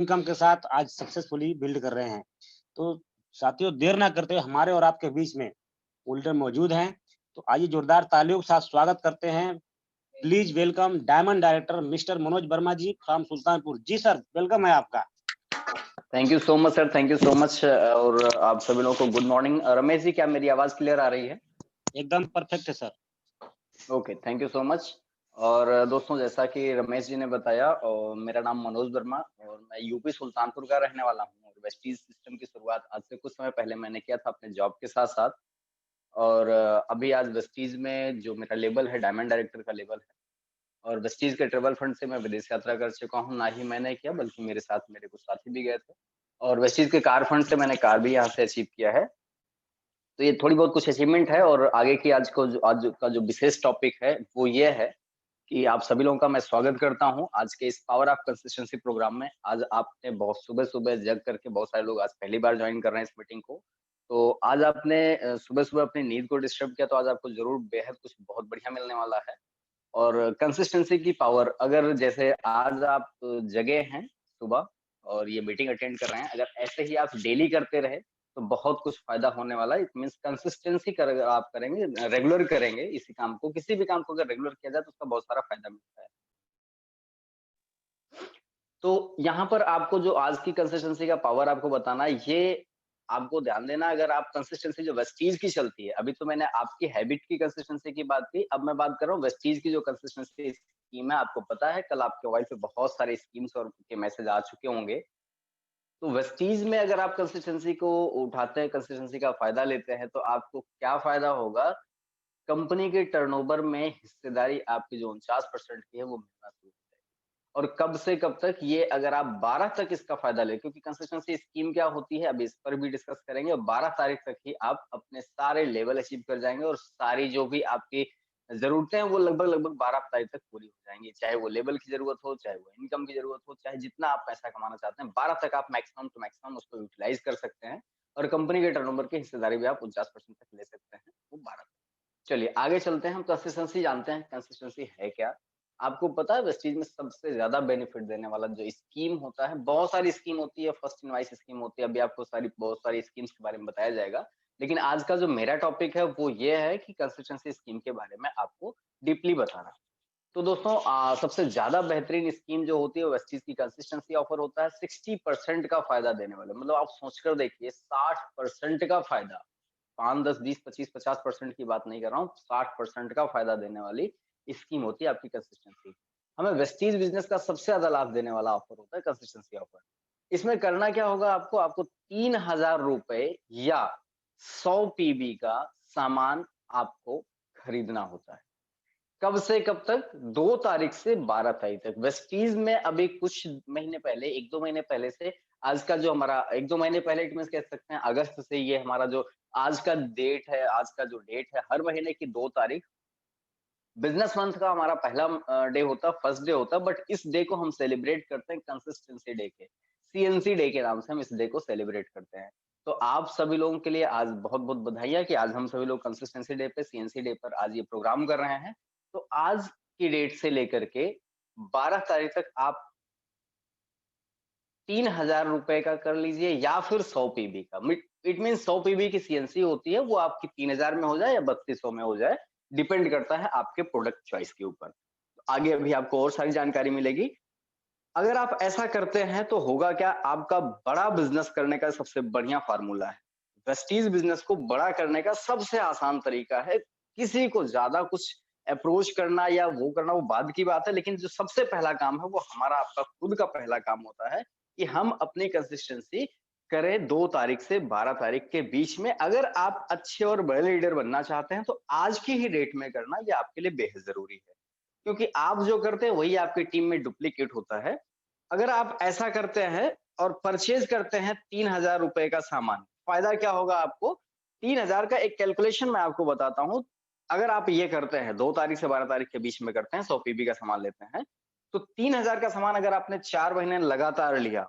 Income के साथ आज सक्सेसफुली बिल्ड कर रहे हैं। तो साथियों देर ना करते हुए हमारे और आपके बीच में लीडर मौजूद हैं। तो आइए जोरदार तालियों के साथ स्वागत करते हैं। Please welcome diamond director mister Manoj Verma ji from Sultanpur. जी सर, वेलकम है आपका। Thank you so much sir, thank you so much. और आप सभी लोगों को गुड मॉर्निंग। रमेश जी, क्या मेरी आवाज क्लियर आ रही है? एकदम परफेक्ट है sir. Okay, thank you so much. और दोस्तों, जैसा कि रमेश जी ने बताया, और मेरा नाम मनोज वर्मा और मैं यूपी सुल्तानपुर का रहने वाला हूँ। और वेस्टीज सिस्टम की शुरुआत आज से कुछ समय पहले मैंने किया था अपने जॉब के साथ साथ। और अभी आज वेस्टीज में जो मेरा लेवल है, डायमंड डायरेक्टर का लेवल है। और वेस्टीज के ट्रेवल फंड से मैं विदेश यात्रा कर चुका हूँ। ना ही मैंने किया, बल्कि मेरे साथ मेरे कुछ साथी भी गए थे। और वेस्टीज के कार फंड से मैंने कार भी यहाँ से अचीव किया है। तो ये थोड़ी बहुत कुछ अचीवमेंट है। और आगे की आज का जो विशेष टॉपिक है वो ये है कि आप सभी लोगों का मैं स्वागत करता हूं आज के इस पावर ऑफ कंसिस्टेंसी प्रोग्राम में। आज आपने बहुत सुबह-सुबह जग करके, बहुत सारे लोग आज पहली बार ज्वाइन कर रहे हैं इस मीटिंग को। तो आज आपने सुबह-सुबह अपनी नींद को डिस्टर्ब किया, तो आज आपको ज़रूर बेहद कुछ बहुत बढ़िया मिलने वाला है। और कंसिस्टेंसी की पावर, अगर जैसे आज आप जगे हैं सुबह और ये मीटिंग अटेंड कर रहे हैं, अगर ऐसे ही आप डेली करते रहे तो बहुत कुछ फायदा होने वाला है। इट मीन्स कंसिस्टेंसी कर अगर आप करेंगे, रेगुलर करेंगे इसी काम को, किसी भी काम को अगर रेगुलर किया जाए तो उसका बहुत सारा फायदा मिलता है। तो यहाँ पर आपको जो आज की कंसिस्टेंसी का पावर आपको बताना है, ये आपको ध्यान देना। अगर आप कंसिस्टेंसी जो वेस्टीज की चलती है, अभी तो मैंने आपकी हैबिट की कंसिस्टेंसी की बात की, अब मैं बात कर रहा हूँ वेस्टीज की जो कंसिस्टेंसी स्कीम है। आपको पता है कल आपके मोबाइल पे बहुत सारे स्कीम्स और के मैसेज आ चुके होंगे। तो वेस्टीज में अगर आप कंसिस्टेंसी को उठाते हैं, कंसिस्टेंसी का फायदा लेते हैं, तो आपको क्या फायदा होगा? कंपनी के टर्नओवर में हिस्सेदारी आपकी जो 49% की है वो मिलना शुरू हो जाएगी। और कब से कब तक? ये अगर आप 12 तक इसका फायदा ले, क्योंकि कंसिस्टेंसी स्कीम क्या होती है अभी इस पर भी डिस्कस करेंगे। और 12 तारीख तक ही आप अपने सारे लेवल अचीव कर जाएंगे और सारी जो भी आपकी जरूरतें हैं वो लगभग 12 तारीख तक पूरी हो जाएंगी। चाहे वो लेवल की जरूरत हो, चाहे वो इनकम की जरूरत हो, चाहे जितना आप पैसा कमाना चाहते हैं, 12 तक आप मैक्सिमम टू मैक्सिमम उसको यूटिलाइज कर सकते हैं। और कंपनी के टर्नओवर की हिस्सेदारी भी आप 49% तक ले सकते हैं, वो 12। चलिए आगे चलते हैं। हम कंसिस्टेंसी जानते हैं, कंसिस्टेंसी है क्या? आपको पता है वेस्टीज में सबसे ज्यादा बेनिफिट देने वाला जो स्कीम होता है, बहुत सारी स्कीम होती है, फर्स्ट इनवाइस स्कीम होती है, अभी आपको बहुत सारी स्कीम्स के बारे में बताया जाएगा। लेकिन आज का जो मेरा टॉपिक है वो ये है कि कंसिस्टेंसी स्कीम के बारे में आपको डीपली बताना। तो दोस्तों, सबसे ज्यादा बेहतरीन स्कीम जो होती है वेस्टीज की कंसिस्टेंसी ऑफर होता है। 60% का फायदा देने वाले, मतलब आप सोचकर देखिए, 60% का फायदा। 5, 10, 20, 25, 50% की बात नहीं कर रहा हूँ, 60% का फायदा देने वाली स्कीम होती है आपकी कंसिस्टेंसी। हमें वेस्टीज बिजनेस का सबसे ज्यादा लाभ देने वाला ऑफर होता है कंसिस्टेंसी ऑफर। इसमें करना क्या होगा आपको? आपको 3,000 रुपए या 100 पीबी का सामान आपको खरीदना होता है। कब से कब तक? 2 तारीख से 12 तारीख तक। वेस्टीज में अभी कुछ महीने पहले, 1-2 महीने पहले से, आज का जो हमारा 1-2 महीने पहले इट मीन्स कह सकते हैं अगस्त से, ये हमारा जो आज का डेट है, आज का जो डेट है, हर महीने की 2 तारीख बिजनेस मंथ का हमारा पहला डे होता है, फर्स्ट डे होता है। बट इस डे को हम सेलिब्रेट करते हैं कंसिस्टेंसी डे के, सीएनसी डे के नाम से हम इस डे को सेलिब्रेट करते हैं। तो आप सभी लोगों के लिए आज बहुत बहुत बधाइयाँ कि आज हम सभी लोग कंसिस्टेंसी डे पे, सीएनसी डे पर आज ये प्रोग्राम कर रहे हैं। तो आज की डेट से लेकर के 12 तारीख तक आप 3,000 रुपए का कर लीजिए या फिर 100 पीबी का। इट मीन 100 पीबी की सीएनसी होती है, वो आपकी 3,000 में हो जाए या 3,200 में हो जाए, डिपेंड करता है आपके प्रोडक्ट चॉइस के ऊपर। आगे अभी आपको और सारी जानकारी मिलेगी। अगर आप ऐसा करते हैं तो होगा क्या? आपका बड़ा बिजनेस करने का सबसे बढ़िया फार्मूला है। वेस्टीज बिजनेस को बड़ा करने का सबसे आसान तरीका है। किसी को ज्यादा कुछ अप्रोच करना या वो करना वो बाद की बात है, लेकिन जो सबसे पहला काम है वो हमारा आपका खुद का पहला काम होता है कि हम अपनी कंसिस्टेंसी करें 2 तारीख से 12 तारीख के बीच में। अगर आप अच्छे और बड़े लीडर बनना चाहते हैं तो आज की ही डेट में करना ये आपके लिए बेहद जरूरी है, क्योंकि आप जो करते हैं वही आपकी टीम में डुप्लीकेट होता है। अगर आप ऐसा करते हैं और परचेज करते हैं 3,000 रुपए का सामान, फायदा क्या होगा आपको? 3,000 का एक कैलकुलेशन मैं आपको बताता हूँ। अगर आप ये करते हैं 2 तारीख से 12 तारीख के बीच में करते हैं, 100 पीबी का सामान लेते हैं, तो 3,000 का सामान अगर आपने 4 महीने लगातार लिया,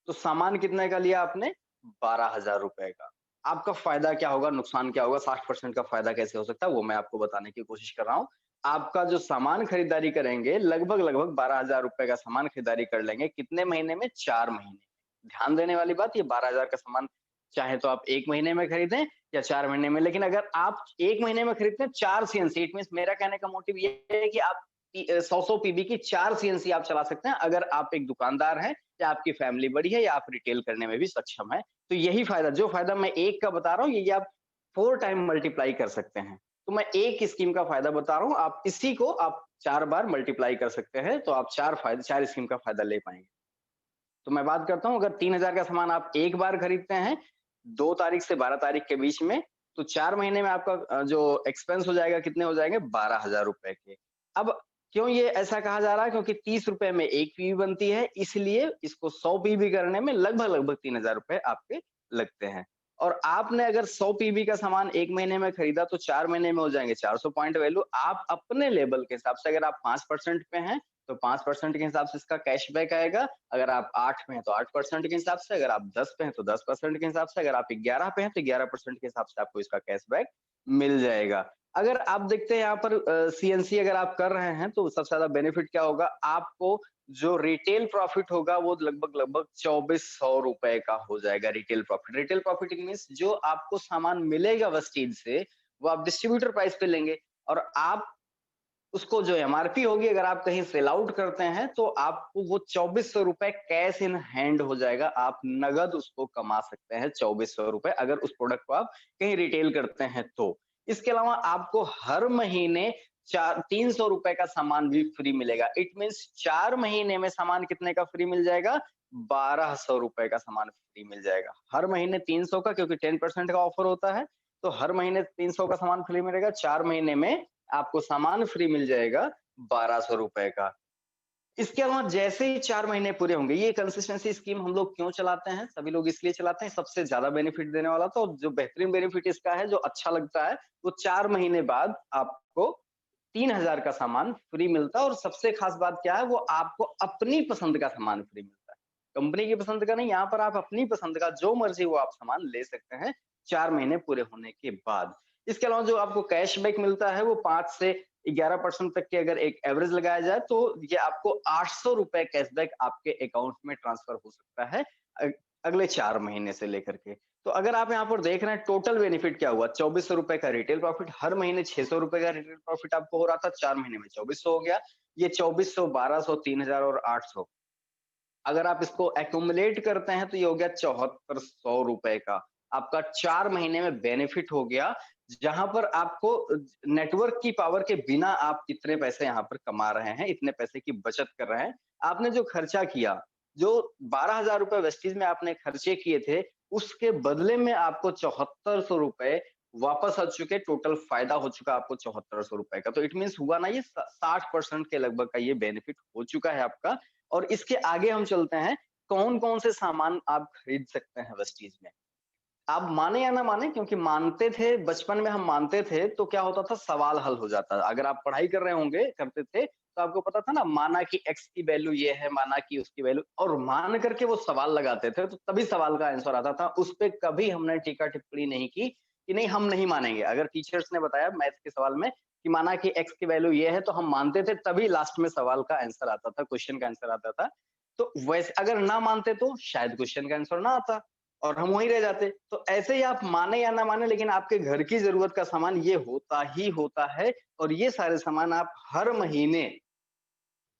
तो सामान कितने का लिया आपने? 12,000 रुपए का। आपका फायदा क्या होगा, नुकसान क्या होगा, 60% का फायदा कैसे हो सकता है, वो मैं आपको बताने की कोशिश कर रहा हूँ। आपका जो सामान खरीदारी करेंगे लगभग 12,000 रुपए का सामान खरीदारी कर लेंगे। कितने महीने में? 4 महीने। ध्यान देने वाली बात, ये 12,000 का सामान चाहे तो आप 1 महीने में खरीदें या 4 महीने में, लेकिन अगर आप 1 महीने में खरीदते हैं 4 सीएनसी, इट मीन्स मेरा कहने का मोटिव ये है कि आप 100-100 पीबी की 4 सीएनसी आप चला सकते हैं अगर आप एक दुकानदार हैं या आपकी फैमिली बड़ी है या आप रिटेल करने में भी सक्षम हैं। तो यही फायदा, जो फायदा मैं 1 का बता रहा हूँ, ये आप 4 टाइम मल्टीप्लाई कर सकते हैं। तो मैं एक स्कीम का फायदा बता रहा हूँ, आप इसी को आप 4 बार मल्टीप्लाई कर सकते हैं, तो आप 4 स्कीम का फायदा ले पाएँगे। तो मैं बात करता हूँ, अगर 3,000 का सामान आप एक बार खरीदते हैं 2 तारीख से 12 तारीख के बीच में, तो 4 महीने में आपका जो एक्सपेंस हो जाएगा, कितने हो जाएंगे? 12,000 रुपए के। अब क्यों ये ऐसा कहा जा रहा है? क्योंकि 30 रुपए में 1 पीवी बनती है, इसलिए इसको 100 पीवी करने में लगभग 3,000 रुपए आपके लगते हैं। और आपने अगर 100 पीवी का सामान 1 महीने में खरीदा तो 4 महीने में हो जाएंगे 400 पॉइंट वैल्यू। आप अपने लेवल के हिसाब से, अगर आप 5% पे हैं तो 5% के हिसाब से इसका कैशबैक आएगा। अगर आप 8 पे हैं तो 8% के हिसाब से, अगर आप 10 पे हैं तो 10% के हिसाब से, अगर आप 11 पे हैं तो 11% के हिसाब से आपको इसका कैशबैक मिल जाएगा। अगर आप देखते हैं यहाँ पर सीएनसी अगर आप कर रहे हैं तो सबसे ज्यादा बेनिफिट क्या होगा? आपको जो रिटेल प्रॉफिट होगा वो लगभग 2400 रुपए का हो जाएगा retail profit. Retail profit means जो आपको सामान मिलेगा वेस्टीज से, वो आप डिस्ट्रीब्यूटर प्राइस पे लेंगे और आप उसको जो एमआरपी होगी, अगर आप कहीं सेल आउट करते हैं तो आपको वो 2400 रुपए कैश इन हैंड हो जाएगा। आप नगद उसको कमा सकते हैं 2400 रुपए, अगर उस प्रोडक्ट को आप कहीं रिटेल करते हैं तो। इसके अलावा आपको हर महीने 300 रुपए का सामान भी फ्री मिलेगा। इट मीन्स 4 महीने में सामान कितने का फ्री मिल जाएगा? 1200 रुपए का सामान फ्री मिल जाएगा। हर महीने 300 का, क्योंकि 10% का ऑफर होता है, तो हर महीने 300 का सामान फ्री मिलेगा। 4 महीने में आपको सामान फ्री मिल जाएगा 1200 रुपए का। इसके अलावा जैसे ही 4 महीने पूरे होंगे, ये कंसिस्टेंसी स्कीम हम लोग क्यों चलाते हैं? सभी लोग इसलिए चलाते हैं, सबसे ज्यादा बेनिफिट देने वाला, तो जो बेहतरीन बेनिफिट इसका है, जो अच्छा लगता है, वो 4 महीने बाद आपको 3,000 का सामान फ्री मिलता है। और सबसे खास बात क्या है? वो आपको अपनी पसंद का सामान फ्री मिलता है। कंपनी की पसंद का नहीं, यहाँ पर आप अपनी पसंद का जो मर्जी वो आप सामान ले सकते हैं 4 महीने पूरे होने के बाद। इसके अलावा जो आपको कैशबैक मिलता है वो 5 से 11% तक की अगर एक एवरेज लगाया जाए तो ये आपको 800 रुपए कैशबैक आपके अकाउंट में ट्रांसफर हो सकता है अगले 4 महीने से लेकर के। तो अगर आप यहाँ पर देख रहे हैं टोटल बेनिफिट क्या हुआ? 2400 रुपए का रिटेल प्रॉफिट, हर महीने 600 रुपए का रिटेल प्रॉफिट आपको हो रहा था, 4 महीने में 2400 हो गया। ये 2400, 1200, 3000 और 800, अगर आप इसको एक्यूमुलेट करते हैं तो ये हो गया 7400 रुपए का। आपका 4 महीने में बेनिफिट हो गया, जहां पर आपको नेटवर्क की पावर के बिना आप इतने पैसे यहाँ पर कमा रहे हैं, इतने पैसे की बचत कर रहे हैं। आपने जो खर्चा किया, जो 12,000 रुपए वेस्टीज में आपने खर्चे किए थे, उसके बदले में आपको 7400 रुपए वापस आ चुके। टोटल फायदा हो चुका आपको 7400 रुपए का। तो इट मीन्स हुआ ना, ये 60% के लगभग का ये बेनिफिट हो चुका है आपका। और इसके आगे हम चलते हैं, कौन-कौन से सामान आप खरीद सकते हैं वेस्टीज में। आप माने या ना माने, क्योंकि मानते थे, बचपन में हम मानते थे तो क्या होता था, सवाल हल हो जाता था। अगर आप पढ़ाई कर रहे होंगे, करते थे, तो आपको पता था ना, माना कि x की वैल्यू ये है, माना कि उसकी वैल्यू, और मान करके वो सवाल लगाते थे तो तभी सवाल का आंसर आता था। उस पे कभी हमने टीका टिप्पणी नहीं की कि नहीं हम नहीं मानेंगे। अगर टीचर्स ने बताया मैथ के सवाल में कि माना कि x की वैल्यू ये है, तो हम मानते थे, तभी लास्ट में सवाल का आंसर आता था, क्वेश्चन का आंसर आता था। तो वैसे अगर ना मानते तो शायद क्वेश्चन का आंसर ना आता और हम वहीं रह जाते। तो ऐसे ही आप माने या ना माने, लेकिन आपके घर की जरूरत का सामान ये होता ही होता है। और ये सारे सामान आप हर महीने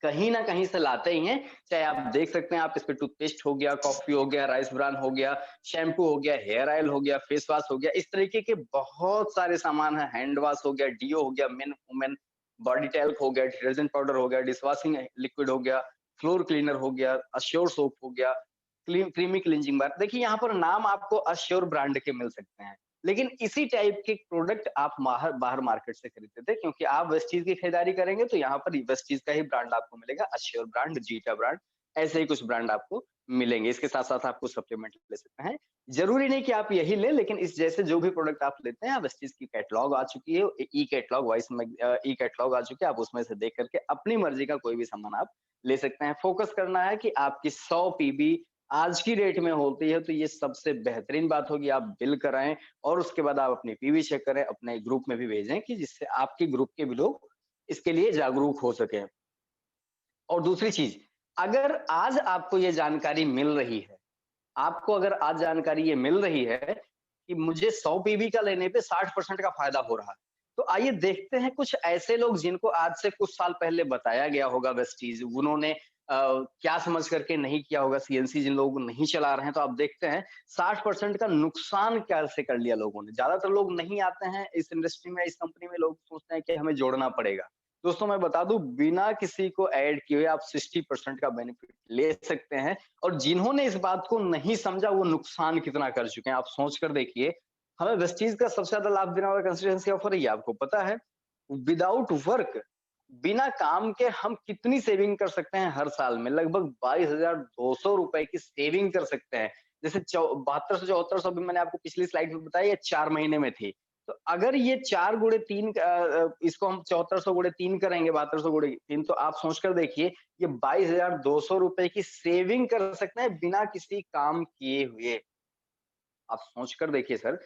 कहीं ना कहीं से लाते ही हैं। चाहे आप देख सकते हैं, आप इस पे टूथपेस्ट हो गया, कॉफी हो गया, राइस ब्रान हो गया, शैम्पू हो गया, हेयर ऑयल हो गया, फेस वॉश हो गया, इस तरीके के बहुत सारे सामान है। हैंड वॉश हो गया, डीओ हो गया, मेन वुमेन बॉडी टैल्क हो गया, डिटर्जेंट पाउडर हो गया, डिश वॉशिंग लिक्विड हो गया, फ्लोर क्लीनर हो गया, अश्योर सोप हो गया, क्रीमी क्लींजिंग बार। देखिए यहाँ पर नाम आपको अश्योर ब्रांड के मिल सकते हैं, लेकिन इसी टाइप के प्रोडक्ट आप बाहर बाहर मार्केट से खरीदते थे, क्योंकि आप वेस्टीज की खरीदारी करेंगे तो यहाँ पर वेस्टीज का ही ब्रांड आपको मिलेगा, अश्योर ब्रांड, जीटा ब्रांड, ऐसे ही कुछ ब्रांड आपको मिलेंगे। इसके साथ साथ आपको सप्लीमेंट ले सकते हैं। जरूरी नहीं कि आप यही लें, लेकिन इस जैसे जो भी प्रोडक्ट आप लेते हैं, वेस्टीज की कैटलॉग आ चुकी है, ई कैटलॉग, वॉइस ई कैटलॉग आ चुकी है, आप उसमें से देख करके अपनी मर्जी का कोई भी सामान आप ले सकते हैं। फोकस करना है कि आपकी 100 पीबी आज की डेट में होती है, तो ये सबसे बेहतरीन बात होगी। आप बिल कराएं और उसके बाद आप अपनी पीवी चेक करें, अपने ग्रुप में भी भेजें, कि जिससे आपके ग्रुप के भी लोग इसके लिए जागरूक हो सके। और दूसरी चीज, अगर आज आपको ये जानकारी मिल रही है, आपको अगर आज जानकारी ये मिल रही है कि मुझे 100 पीवी का लेने पे 60% का फायदा हो रहा है, तो आइए देखते हैं कुछ ऐसे लोग जिनको आज से कुछ साल पहले बताया गया होगा वेस्टीज, उन्होंने क्या समझ करके नहीं किया होगा सीएनसी, जिन लोग नहीं चला रहे हैं, तो आप देखते हैं 60% का नुकसान कैसे कर लिया लोगों ने। ज्यादातर लोग नहीं आते हैं इस इंडस्ट्री में, इस कंपनी में, लोग सोचते हैं कि हमें जोड़ना पड़ेगा। दोस्तों मैं बता दूं, बिना किसी को ऐड किए आप 60% का बेनिफिट ले सकते हैं। और जिन्होंने इस बात को नहीं समझा वो नुकसान कितना कर चुके हैं, आप सोच कर देखिए। हमें वेस्टीज का सबसे ज्यादा लाभ देने वाला कंसिस्टेंसी ऑफर ही है, आपको पता है। विदाउट वर्क, बिना काम के हम कितनी सेविंग कर सकते हैं हर साल में? लगभग 22,200 रुपए की सेविंग कर सकते हैं। जैसे 7200 7400 भी मैंने आपको पिछली स्लाइड में बताया, ये 4 महीने में थी। तो अगर ये 4 गुणे 3 इसको हम 7400 गुणे 3 करेंगे, 7200 गुणे 3, तो आप सोच कर देखिए, ये 22,200 रुपए की सेविंग कर सकते हैं बिना किसी काम किए हुए। आप सोच कर देखिए सर,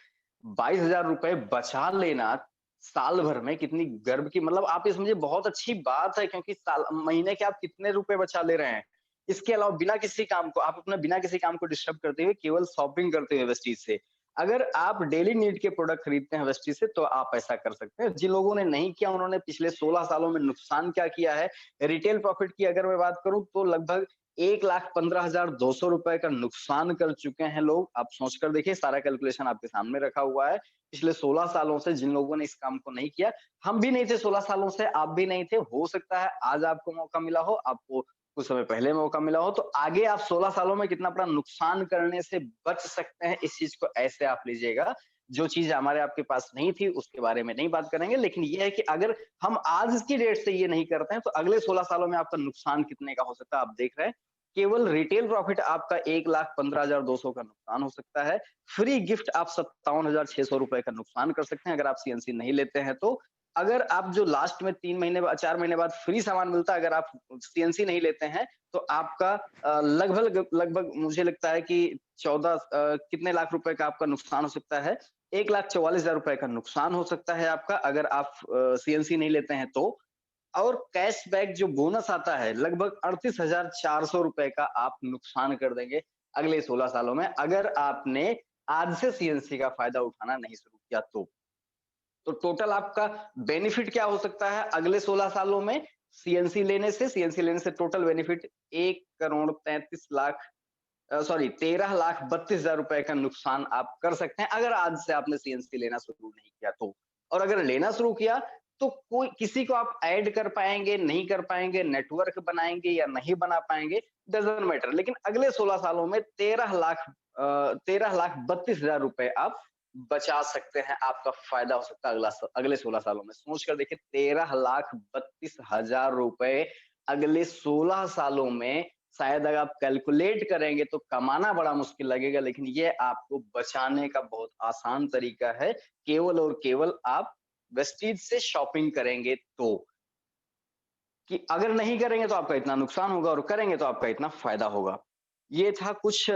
22,000 रुपए बचा लेना साल भर में कितनी गर्व की, मतलब आप ये समझिए बहुत अच्छी बात है, क्योंकि साल महीने के आप कितने रुपए बचा ले रहे हैं। इसके अलावा बिना किसी काम को, आप अपना बिना किसी काम को डिस्टर्ब करते हुए केवल शॉपिंग करते हुए वेस्टीज से, अगर आप डेली नीड के प्रोडक्ट खरीदते हैं वेस्टीज से, तो आप ऐसा कर सकते हैं। जिन लोगों ने नहीं किया, उन्होंने पिछले 16 सालों में नुकसान क्या किया है? रिटेल प्रॉफिट की अगर मैं बात करूं तो लगभग 1,15,200 रुपए का नुकसान कर चुके हैं लोग। आप सोच कर देखिए, सारा कैलकुलेशन आपके सामने रखा हुआ है। पिछले 16 सालों से जिन लोगों ने इस काम को नहीं किया, हम भी नहीं थे 16 सालों से, आप भी नहीं थे। हो सकता है आज आपको मौका मिला हो, आपको कुछ समय पहले मौका मिला हो, तो आगे आप 16 सालों में कितना बड़ा नुकसान करने से बच सकते हैं, इस चीज को ऐसे आप लीजिएगा। जो चीज हमारे आपके पास नहीं थी उसके बारे में नहीं बात करेंगे, लेकिन ये है कि अगर हम आज की डेट से ये नहीं करते हैं, तो अगले 16 सालों में आपका नुकसान कितने का हो सकता है आप देख रहे हैं। केवल रिटेल प्रॉफिट आपका 1,15,200 का नुकसान हो सकता है। फ्री गिफ्ट आप 57,600 रुपए का नुकसान कर सकते हैं अगर आप सीएनसी नहीं लेते हैं तो। अगर आप जो लास्ट में 3 महीने बाद 4 महीने बाद फ्री सामान मिलता है, अगर आप सीएनसी नहीं लेते हैं, तो आपका लगभग लगभग मुझे लगता है कि 14 कितने लाख रुपए का आपका नुकसान हो सकता है। 1,44,000 रुपए का नुकसान हो सकता है आपका, अगर आप सीएनसी नहीं लेते हैं तो। और कैशबैक जो बोनस आता है, लगभग 38,400 रुपए का आप नुकसान कर देंगे अगले 16 सालों में, अगर आपने आज से सीएनसी का फायदा उठाना नहीं शुरू किया तो। तो टोटल आपका बेनिफिट क्या हो सकता है अगले 16 सालों में सीएनसी लेने से? सीएनसी लेने से टोटल बेनिफिट 1,33,00,000 सॉरी 13,32,000 रुपए का नुकसान आप कर सकते हैं, अगर आज से आपने सीएनसी लेना शुरू नहीं किया तो। और अगर लेना शुरू किया तो कोई किसी को आप ऐड कर पाएंगे, नहीं कर पाएंगे, नेटवर्क बनाएंगे या नहीं बना पाएंगे, डजंट मैटर, लेकिन अगले 16 सालों में 13,32,000 रुपए आप बचा सकते हैं। आपका फायदा हो सकता है अगले 16 सालों में। सोच कर देखिए, 13,32,000 रुपए अगले 16 सालों में, शायद अगर आप कैलकुलेट करेंगे तो कमाना बड़ा मुश्किल लगेगा, लेकिन ये आपको बचाने का बहुत आसान तरीका है, केवल और केवल आप वेस्टीज से शॉपिंग करेंगे तो। कि अगर नहीं करेंगे तो आपका इतना नुकसान होगा, और करेंगे तो आपका इतना फायदा होगा। ये था कुछ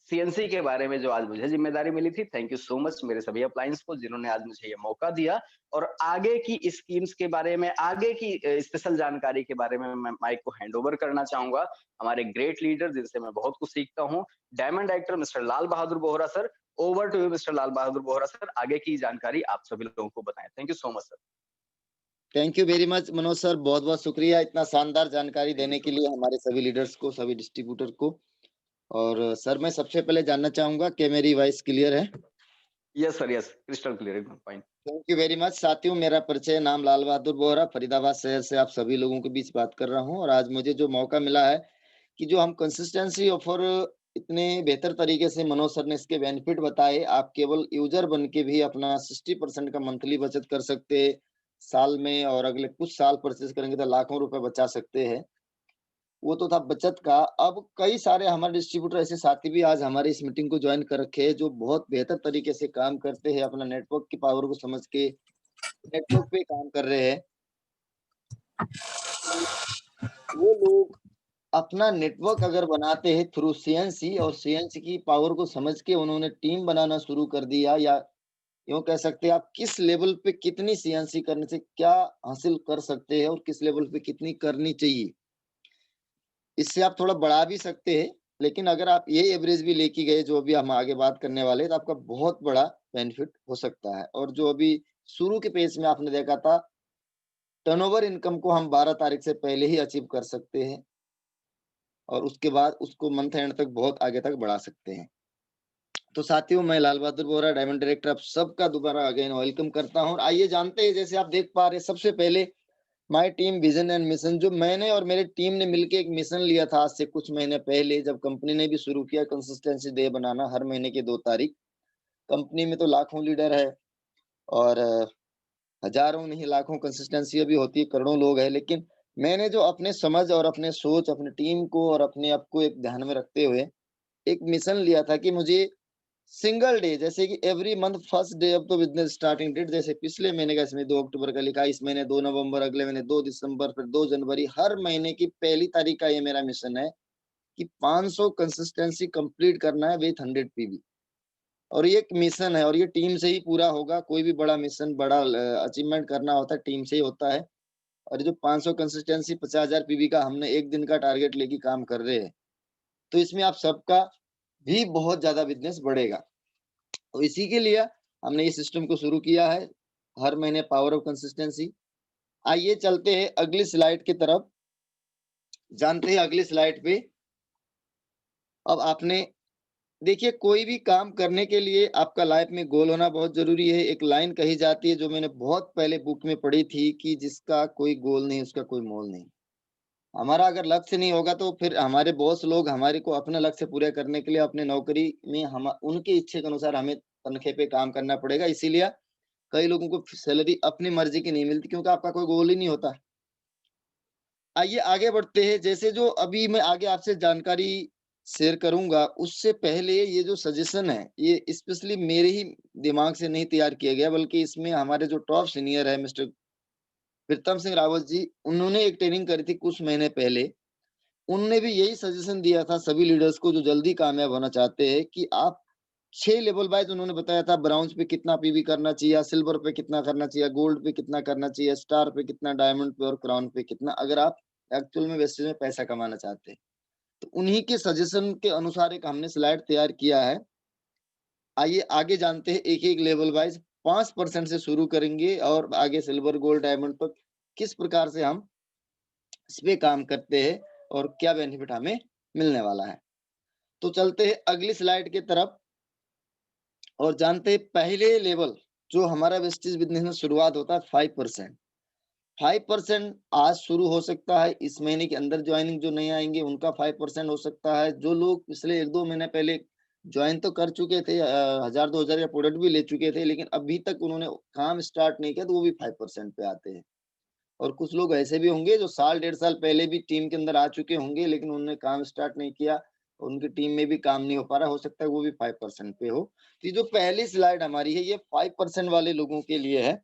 सीएनसी के बारे में जो आज मुझे जिम्मेदारी मिली थी। थैंक यू सो मच मेरे सभी अपलायंस को, जिन्होंने आज मुझे ये मौका दिया। और आगे की स्कीम्स के बारे में, आगे की स्पेशल जानकारी के बारे में मैं माइक को हैंड ओवर करना चाहूंगा हमारे ग्रेट लीडर, जिनसे मैं बहुत कुछ सीखता हूँ, diamond director mister Lal Bahadur Bohra sir. Over to you mister Lal Bahadur Bohra sir, आगे की जानकारी आप सभी लोगों को बताएं। Thank you so much sir. Thank you very much Manoj sir, बहुत बहुत शुक्रिया इतना शानदार जानकारी थैंक यू देने सो के मच। लिए हमारे सभी लीडर्स को, सभी डिस्ट्रीब्यूटर को। और सर मैं सबसे पहले जानना चाहूंगा कि मेरी वॉइस क्लियर है? Yes sir, yes, crystal clear, एकदम fine. Thank you very much साथियों, मेरा परिचय नाम लाल बहादुर बोहरा, फरीदाबाद शहर से आप सभी लोगों के बीच बात कर रहा हूं। और आज मुझे जो मौका मिला है कि जो हम कंसिस्टेंसी ऑफर इतने बेहतर तरीके से मनोज सर ने इसके बेनिफिट बताए, आप केवल यूजर बन के भी अपना 60% का मंथली बचत कर सकते हैं साल में, और अगले कुछ साल परचेज करेंगे तो लाखों रुपए बचा सकते हैं। वो तो था बचत का। अब कई सारे हमारे डिस्ट्रीब्यूटर ऐसे साथी भी आज हमारी इस मीटिंग को ज्वाइन कर रखे हैं, जो बहुत बेहतर तरीके से काम करते हैं, अपना नेटवर्क की पावर को समझ के नेटवर्क पे काम कर रहे हैं। वो लोग अपना नेटवर्क अगर बनाते हैं थ्रू सीएनसी, और सीएनसी की पावर को समझ के उन्होंने टीम बनाना शुरू कर दिया, या यूँ कह सकते हैं आप किस लेवल पे कितनी सीएनसी करने से क्या हासिल कर सकते हैं और किस लेवल पे कितनी करनी चाहिए। इससे आप थोड़ा बढ़ा भी सकते हैं, लेकिन अगर आप ये एवरेज भी लेके गए जो अभी हम आगे बात करने वाले हैं, तो आपका बहुत बड़ा बेनिफिट हो सकता है। और जो अभी शुरू के पेज में आपने देखा था, टर्नओवर इनकम को हम 12 तारीख से पहले ही अचीव कर सकते हैं और उसके बाद उसको मंथ एंड तक बहुत आगे तक बढ़ा सकते हैं। तो साथियों, मैं लाल बहादुर बोरा, डायमंड डायरेक्टर, आप सबका दोबारा अगेन वेलकम करता हूँ। और आइए जानते हैं, जैसे आप देख पा रहे हैं, सबसे पहले my team vision and mission, जो मैंने और मेरे टीम ने मिलके एक मिशन लिया था आज से कुछ महीने पहले, जब कंपनी ने भी शुरू किया कंसिस्टेंसी डे बनाना हर महीने की 2 तारीख। कंपनी में तो लाखों लीडर है और हजारों नहीं लाखों कंसिस्टेंसी भी होती है, करोड़ों लोग हैं, लेकिन मैंने जो अपने समझ और अपने सोच, अपनी टीम को और अपने आप को एक ध्यान में रखते हुए एक मिशन लिया था कि मुझे सिंगल डे, जैसे कि every month first day of the business starting date, जैसे पिछले महीने का इसमें 2 अक्टूबर का लिखा, इस महीने 2 नवंबर, अगले महीने 2 दिसंबर, फिर 2 जनवरी, हर महीने की पहली तारीख का ये मेरा मिशन है कि 500 कंसिस्टेंसी कंप्लीट करना है विथ 100 पीवी। और ये एक मिशन है और ये टीम से ही पूरा होगा। कोई भी बड़ा मिशन, बड़ा अचीवमेंट करना होता है, टीम से ही होता है। और जो 500 कंसिस्टेंसी 50,000 पीवी का हमने एक दिन का टारगेट लेके काम कर रहे हैं, तो इसमें आप सबका भी बहुत ज्यादा बिजनेस बढ़ेगा। तो इसी के लिए हमने इस सिस्टम को शुरू किया है, हर महीने पावर ऑफ कंसिस्टेंसी। आइए चलते हैं अगली स्लाइड की तरफ, जानते हैं अगली स्लाइड पे। अब आपने देखिए, कोई भी काम करने के लिए आपका लाइफ में गोल होना बहुत जरूरी है। एक लाइन कही जाती है जो मैंने बहुत पहले बुक में पढ़ी थी कि जिसका कोई गोल नहीं उसका कोई मोल नहीं। हमारा अगर लक्ष्य नहीं होगा तो फिर हमारे बॉस लोग हमारे को अपना लक्ष्य पूरा करने के लिए अपने नौकरी में हम उनके इच्छे के अनुसार हमें तनख्वाह पे काम करना पड़ेगा। इसीलिए कई लोगों को सैलरी अपनी मर्जी की नहीं मिलती, क्योंकि आपका कोई गोल ही नहीं होता। आइए आगे बढ़ते हैं। जैसे जो अभी मैं आगे आपसे जानकारी शेयर करूंगा, उससे पहले ये जो सजेशन है, ये स्पेशली मेरे ही दिमाग से नहीं तैयार किया गया, बल्कि इसमें हमारे जो टॉप सीनियर है मिस्टर प्रीतम सिंह रावत जी, उन्होंने एक ट्रेनिंग करी थी कुछ महीने पहले। उनने भी यही सजेशन दिया था सभी लीडर्स को जो जल्दी कामयाब होना चाहते हैं कि आप 6 लेवल वाइज उन्होंने बताया था, ब्राउन्ज पे कितना पीवी करना चाहिए, सिल्वर पे कितना करना चाहिए, गोल्ड पे कितना करना चाहिए, स्टार पे कितना, डायमंड पे और क्राउन पे कितना, अगर आप एक्चुअल में वेस्टेज में पैसा कमाना चाहते हैं। तो उन्हीं के सजेशन के अनुसार एक हमने स्लाइड तैयार किया है। आइए आगे जानते हैं एक एक लेवल वाइज। 5% से शुरू करेंगे और आगे सिल्वर, गोल्ड, डायमंड तक किस प्रकार से हम इस पे काम करते हैं और क्या बेनिफिट हमें मिलने वाला है। तो चलते हैं अगली स्लाइड की तरफ और जानते हैं पहले लेवल जो हमारा वेस्टेज बिजनेस में शुरुआत होता है 5%। 5% आज शुरू हो सकता है, इस महीने के अंदर ज्वाइनिंग जो नहीं आएंगे उनका 5% हो सकता है। जो लोग पिछले 1-2 महीने पहले ज्वाइन तो कर चुके थे, 1000-2000 या प्रोडक्ट भी ले चुके थे, लेकिन अभी तक उन्होंने काम स्टार्ट नहीं किया, तो वो भी 5% पे आते हैं। और कुछ लोग ऐसे भी होंगे जो साल 1.5 साल पहले भी टीम के अंदर आ चुके होंगे, लेकिन उन्होंने काम स्टार्ट नहीं किया, उनकी टीम में भी काम नहीं हो पा रहा, हो सकता है वो भी 5% पे हो। तो ये जो पहली स्लाइड हमारी है, ये 5% वाले लोगों के लिए है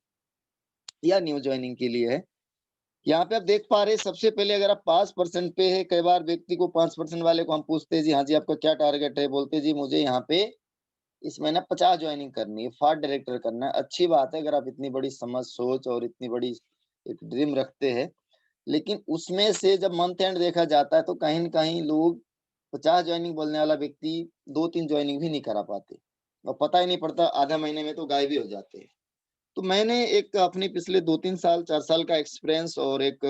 या न्यू ज्वाइनिंग के लिए है। यहाँ पे आप देख पा रहे हैं, सबसे पहले अगर आप 5% पे है, कई बार व्यक्ति को 5% वाले को हम पूछते हैं, जी हाँ जी आपका क्या टारगेट है, बोलते हैं जी मुझे यहाँ पे इस महीने 50 ज्वाइनिंग करनी है, फार्ट डायरेक्टर करना है। अच्छी बात है अगर आप इतनी बड़ी समझ, सोच और इतनी बड़ी एक ड्रीम रखते हैं, लेकिन उसमें से जब मंथ एंड देखा जाता है तो कहीं न कहीं लोग 50 ज्वाइनिंग बोलने वाला व्यक्ति 2-3 ज्वाइनिंग भी नहीं करा पाते और पता ही नहीं पड़ता, आधा महीने में तो गायब ही हो जाते हैं। तो मैंने एक अपने पिछले 2-3 साल, 4 साल का एक्सपीरियंस और एक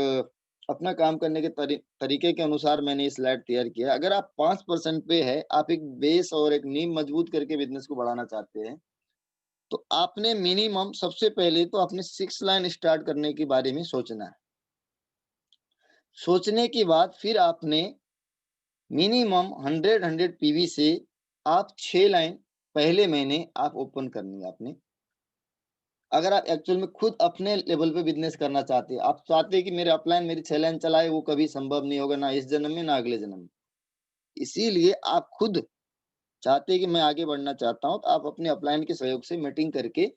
अपना काम करने के तरीके के अनुसार मैंने ये स्लाइड तैयार किया है। अगर आप 5% पे है, आप एक बेस और एक नींव मजबूत करके बिज़नेस को बढ़ाना चाहते हैं, तो आपने मिनिमम सबसे पहले तो अपने 6 लाइन स्टार्ट करने के बारे में सोचना है। सोचने के बाद फिर आपने मिनिमम 100 पीवी से आप 6 लाइन पहले महीने आप ओपन करनी है आपने। अगर आप एक्चुअल में खुद अपने लेवल पे बिजनेस करना चाहते हैं, आप चाहते हैं कि मेरे अपलाइन मेरी 6 लाइन चलाए, वो कभी संभव नहीं होगा, ना इस जन्म में ना अगले जन्म में। इसीलिए आप खुद चाहते हैं कि मैं आगे बढ़ना चाहता हूं, तो आप अपने अपलाइन के सहयोग से मीटिंग करके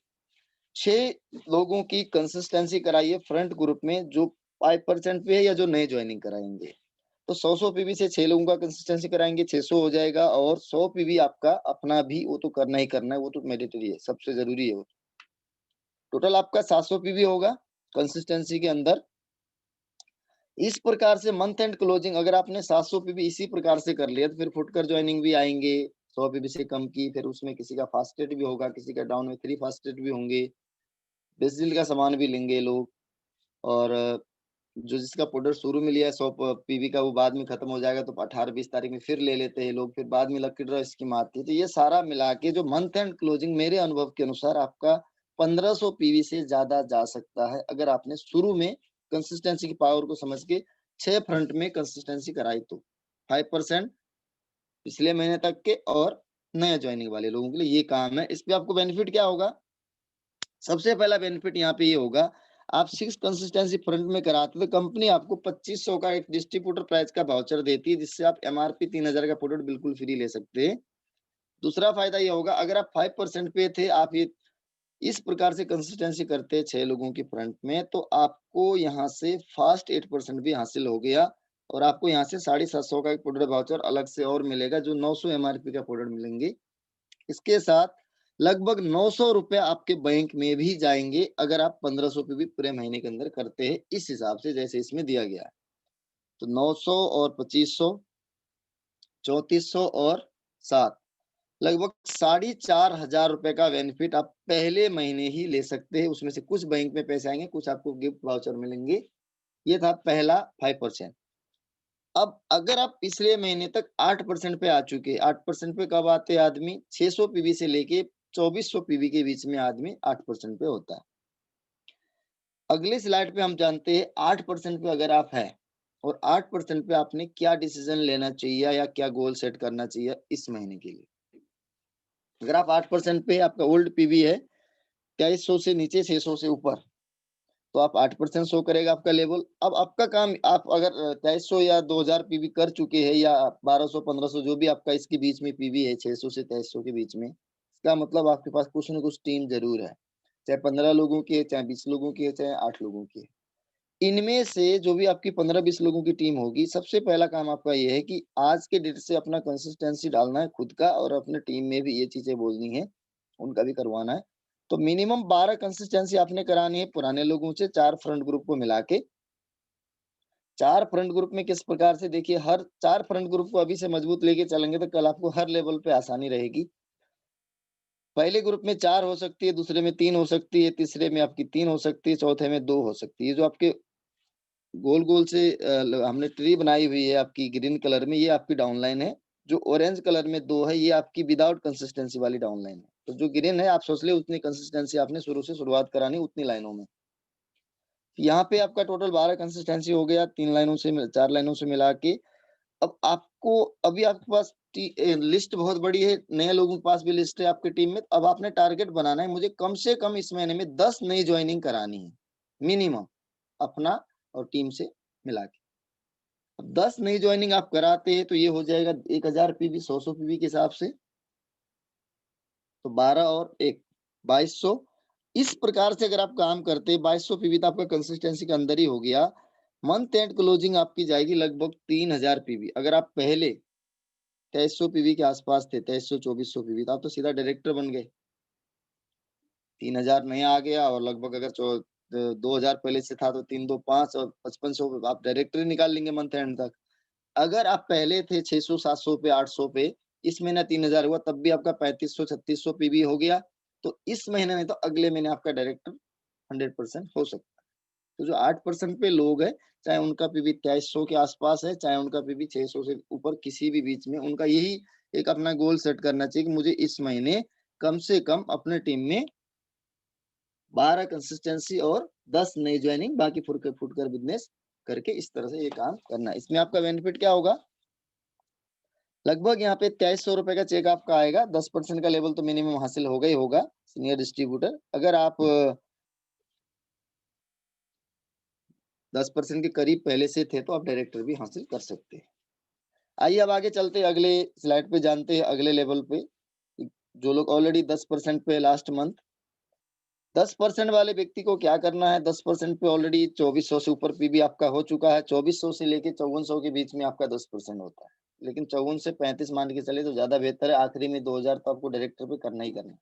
6 लोगों की कंसिस्टेंसी कराइए फ्रंट ग्रुप में, जो 5% पे है या जो नए ज्वाइनिंग कराएंगे। तो 100 पीवी से 6 लोगों का कंसिस्टेंसी कराएंगे, 600 हो जाएगा। और 100 पीवी आपका अपना भी वो तो करना ही करना है, वो तो मैंडेटरी है, सबसे जरूरी है वो। टोटल आपका 700 पीवी होगा कंसिस्टेंसी के अंदर। इस प्रकार से मंथ एंड क्लोजिंग अगर आपने 700 पीवी इसी प्रकार से कर लिया तो फिर फुटकर ज्वाइनिंग भी आएंगे 100 पीवी से कम की, फिर उसमें किसी का फास्टेड भी होगा, किसी का डाउन में 3 फास्टेड भी होंगे, बेसिल का सामान भी लेंगे लोग, और जो जिसका प्रोडक्ट शुरू में लिया है 100 पीवी का वो बाद में खत्म हो जाएगा तो 18-20 तारीख में फिर ले लेते हैं लोग, फिर बाद में लकी ड्रॉ स्कीम आती है। तो ये सारा मिला के जो मंथ एंड क्लोजिंग मेरे अनुभव के अनुसार आपका 1500 पीवी से ज्यादा जा सकता है अगर आपने शुरू में कंसिस्टेंसी की पावर को समझ के 6 फ्रंट में कंसिस्टेंसी कराई तो 5% पिछले महीने तक के और नया ज्वाइनिंग वाले लोगों के लिए ये काम है। इस पे आपको बेनिफिट क्या होगा? सबसे पहला बेनिफिट यहाँ पे ये होगा, आप 6 कंसिस्टेंसी फ्रंट में कराते तो कंपनी आपको 2500 का एक डिस्ट्रीब्यूटर प्राइस का वाउचर देती है, जिससे आप एमआरपी 3000 का प्रोडक्ट बिल्कुल फ्री ले सकते हैं। दूसरा फायदा ये होगा, अगर आप 5% पे थे, आप ये इस प्रकार से कंसिस्टेंसी करते 6 लोगों की फ्रंट में, तो आपको यहाँ से फास्ट 8% भी हासिल हो गया और आपको यहाँ से 750 का एक प्रोडक्ट वाउचर अलग से और मिलेगा, जो 900 एमआरपी का प्रोडक्ट मिलेंगे। इसके साथ लगभग 900 रुपए आपके बैंक में भी जाएंगे अगर आप 1500 पे भी पूरे महीने के अंदर करते हैं इस हिसाब से जैसे इसमें दिया गया है। तो 900 और 2500, 3400 और 7, लगभग 4500 रुपए का बेनिफिट आप पहले महीने ही ले सकते हैं। उसमें से कुछ बैंक में पैसे आएंगे, कुछ आपको गिफ्ट वाउचर मिलेंगे। ये था पहला 5%। अब अगर आप पिछले महीने तक 8% पे आ चुके, 8% पे कब आते आदमी? 600 पीवी से लेके 2400 पीवी के बीच में आदमी 8% पे होता है। अगले स्लाइड पे हम जानते हैं 8% पे अगर आप है और 8% पे आपने क्या डिसीजन लेना चाहिए या क्या गोल सेट करना चाहिए इस महीने के लिए। अगर आप 8% पे आपका ओल्ड पीवी है 2300 से नीचे 600 से ऊपर, तो आप 8% शो करेगा आपका लेवल। अब आपका काम, आप अगर 2300 या 2000 पीवी कर चुके हैं या 1200 1500 जो भी आपका इसके बीच में पीवी है 600 से 2300 के बीच में, इसका मतलब आपके पास कुछ न कुछ टीम जरूर है, चाहे 15 लोगों की है, चाहे 20 लोगों की है, चाहे 8 लोगों की है। इनमें से जो भी आपकी 15-20 लोगों की टीम होगी, सबसे पहला काम आपका ये है कि आज के डेट से अपना कंसिस्टेंसी डालना है खुद का, और अपने टीम में भी ये चीजें बोलनी है, उनका भी करवाना है। तो मिनिमम 12 कंसिस्टेंसी आपने करानी है पुराने लोगों से 4 फ्रंट ग्रुप को मिला के। 4 फ्रंट ग्रुप में किस प्रकार से, देखिए हर 4 फ्रंट ग्रुप को अभी से मजबूत लेके चलेंगे तो कल आपको हर लेवल पे आसानी रहेगी। पहले ग्रुप में 4 हो सकती है, दूसरे में 3 हो सकती है, तीसरे में आपकी 3 हो सकती है, चौथे में 2 हो सकती है। जो आपके गोल गोल से हमने ट्री बनाई हुई है आपकी ग्रीन कलर में, ये आपकी डाउन लाइन है। जो ऑरेंज कलर में 2 है, ये आपकी विदाउट कंसिस्टेंसी वाली डाउन लाइन है। तो जो ग्रीन है आप सोच ले उतनी कंसिस्टेंसी आपने शुरू से शुरुआत करानी उतनी लाइनों में। यहाँ पे आपका टोटल 12 कंसिस्टेंसी हो गया 3 लाइनों से 4 लाइनों से मिला के। अब आपको, अभी आपके पास लिस्ट बहुत बड़ी है, नए लोगों के पास भी लिस्ट है आपकी टीम में। अब आपने टारगेट बनाना है, मुझे कम से कम इस महीने में 10 नई ज्वाइनिंग करानी है मिनिमम, अपना और टीम से मिला के। अब 10 नई ज्वाइनिंग आप कराते हैं तो ये हो जाएगा 1000 पीवी 100 पीवी के हिसाब से, तो 12 और 1 2200। इस प्रकार से अगर आप काम करते हैं 2200 पीवी तो आपका कंसिस्टेंसी के अंदर ही हो गया। मंथ एंड क्लोजिंग आपकी जाएगी लगभग 3000 पीवी। अगर आप पहले 2300 पीवी के आसपास थे, 2300 2400 पीवी, तो आप तो सीधा डायरेक्टर बन गए। 3000 नया आ गया और लगभग अगर 2000 पहले से था तो 3 2 5 और 5500 आप डायरेक्टर निकाल लेंगे मंथ एंड तक। अगर आप पहले थे 600 700 पे 800 पे, इस महीना 3000 हुआ तब भी आपका 3500 3600 पीवी हो गया। तो इस महीने नहीं तो अगले महीने आपका डायरेक्टर 100% हो सकता है। तो जो 8% पे लोग हैं, चाहे उनका पीवी 2300 के आसपास है, चाहे उनका पीवी 600 से ऊपर, किसी भी बीच में, उनका यही एक अपना गोल सेट करना चाहिए कि मुझे इस महीने कम से कम अपने टीम में 12 कंसिस्टेंसी और 10 नई ज्वाइनिंग, बाकी फुटकर बिजनेस करके इस तरह से ये काम करना है। इसमें आपका बेनिफिट क्या होगा? लगभग यहाँ पे 2300 रुपए का चेक आपका आएगा। 10% का लेवल तो मिनिमम हासिल होगा ही होगा सीनियर डिस्ट्रीब्यूटर। अगर आप 10% के करीब पहले से थे तो आप डायरेक्टर भी हासिल कर सकते हैं। आइए अब आगे चलते हैं, अगले स्लाइड पे जानते हैं अगले लेवल पे। जो लोग ऑलरेडी 10% पे लास्ट मंथ, 10% वाले व्यक्ति को क्या करना है? 10% पे ऑलरेडी 2400 से ऊपर पीवी आपका हो चुका है। 2400 से लेके 5400 के बीच में आपका 10% होता है, लेकिन 54 से 35 मान के चले तो ज्यादा बेहतर है। आखिरी में 2000 तो आपको डायरेक्टर पे करना ही करना है।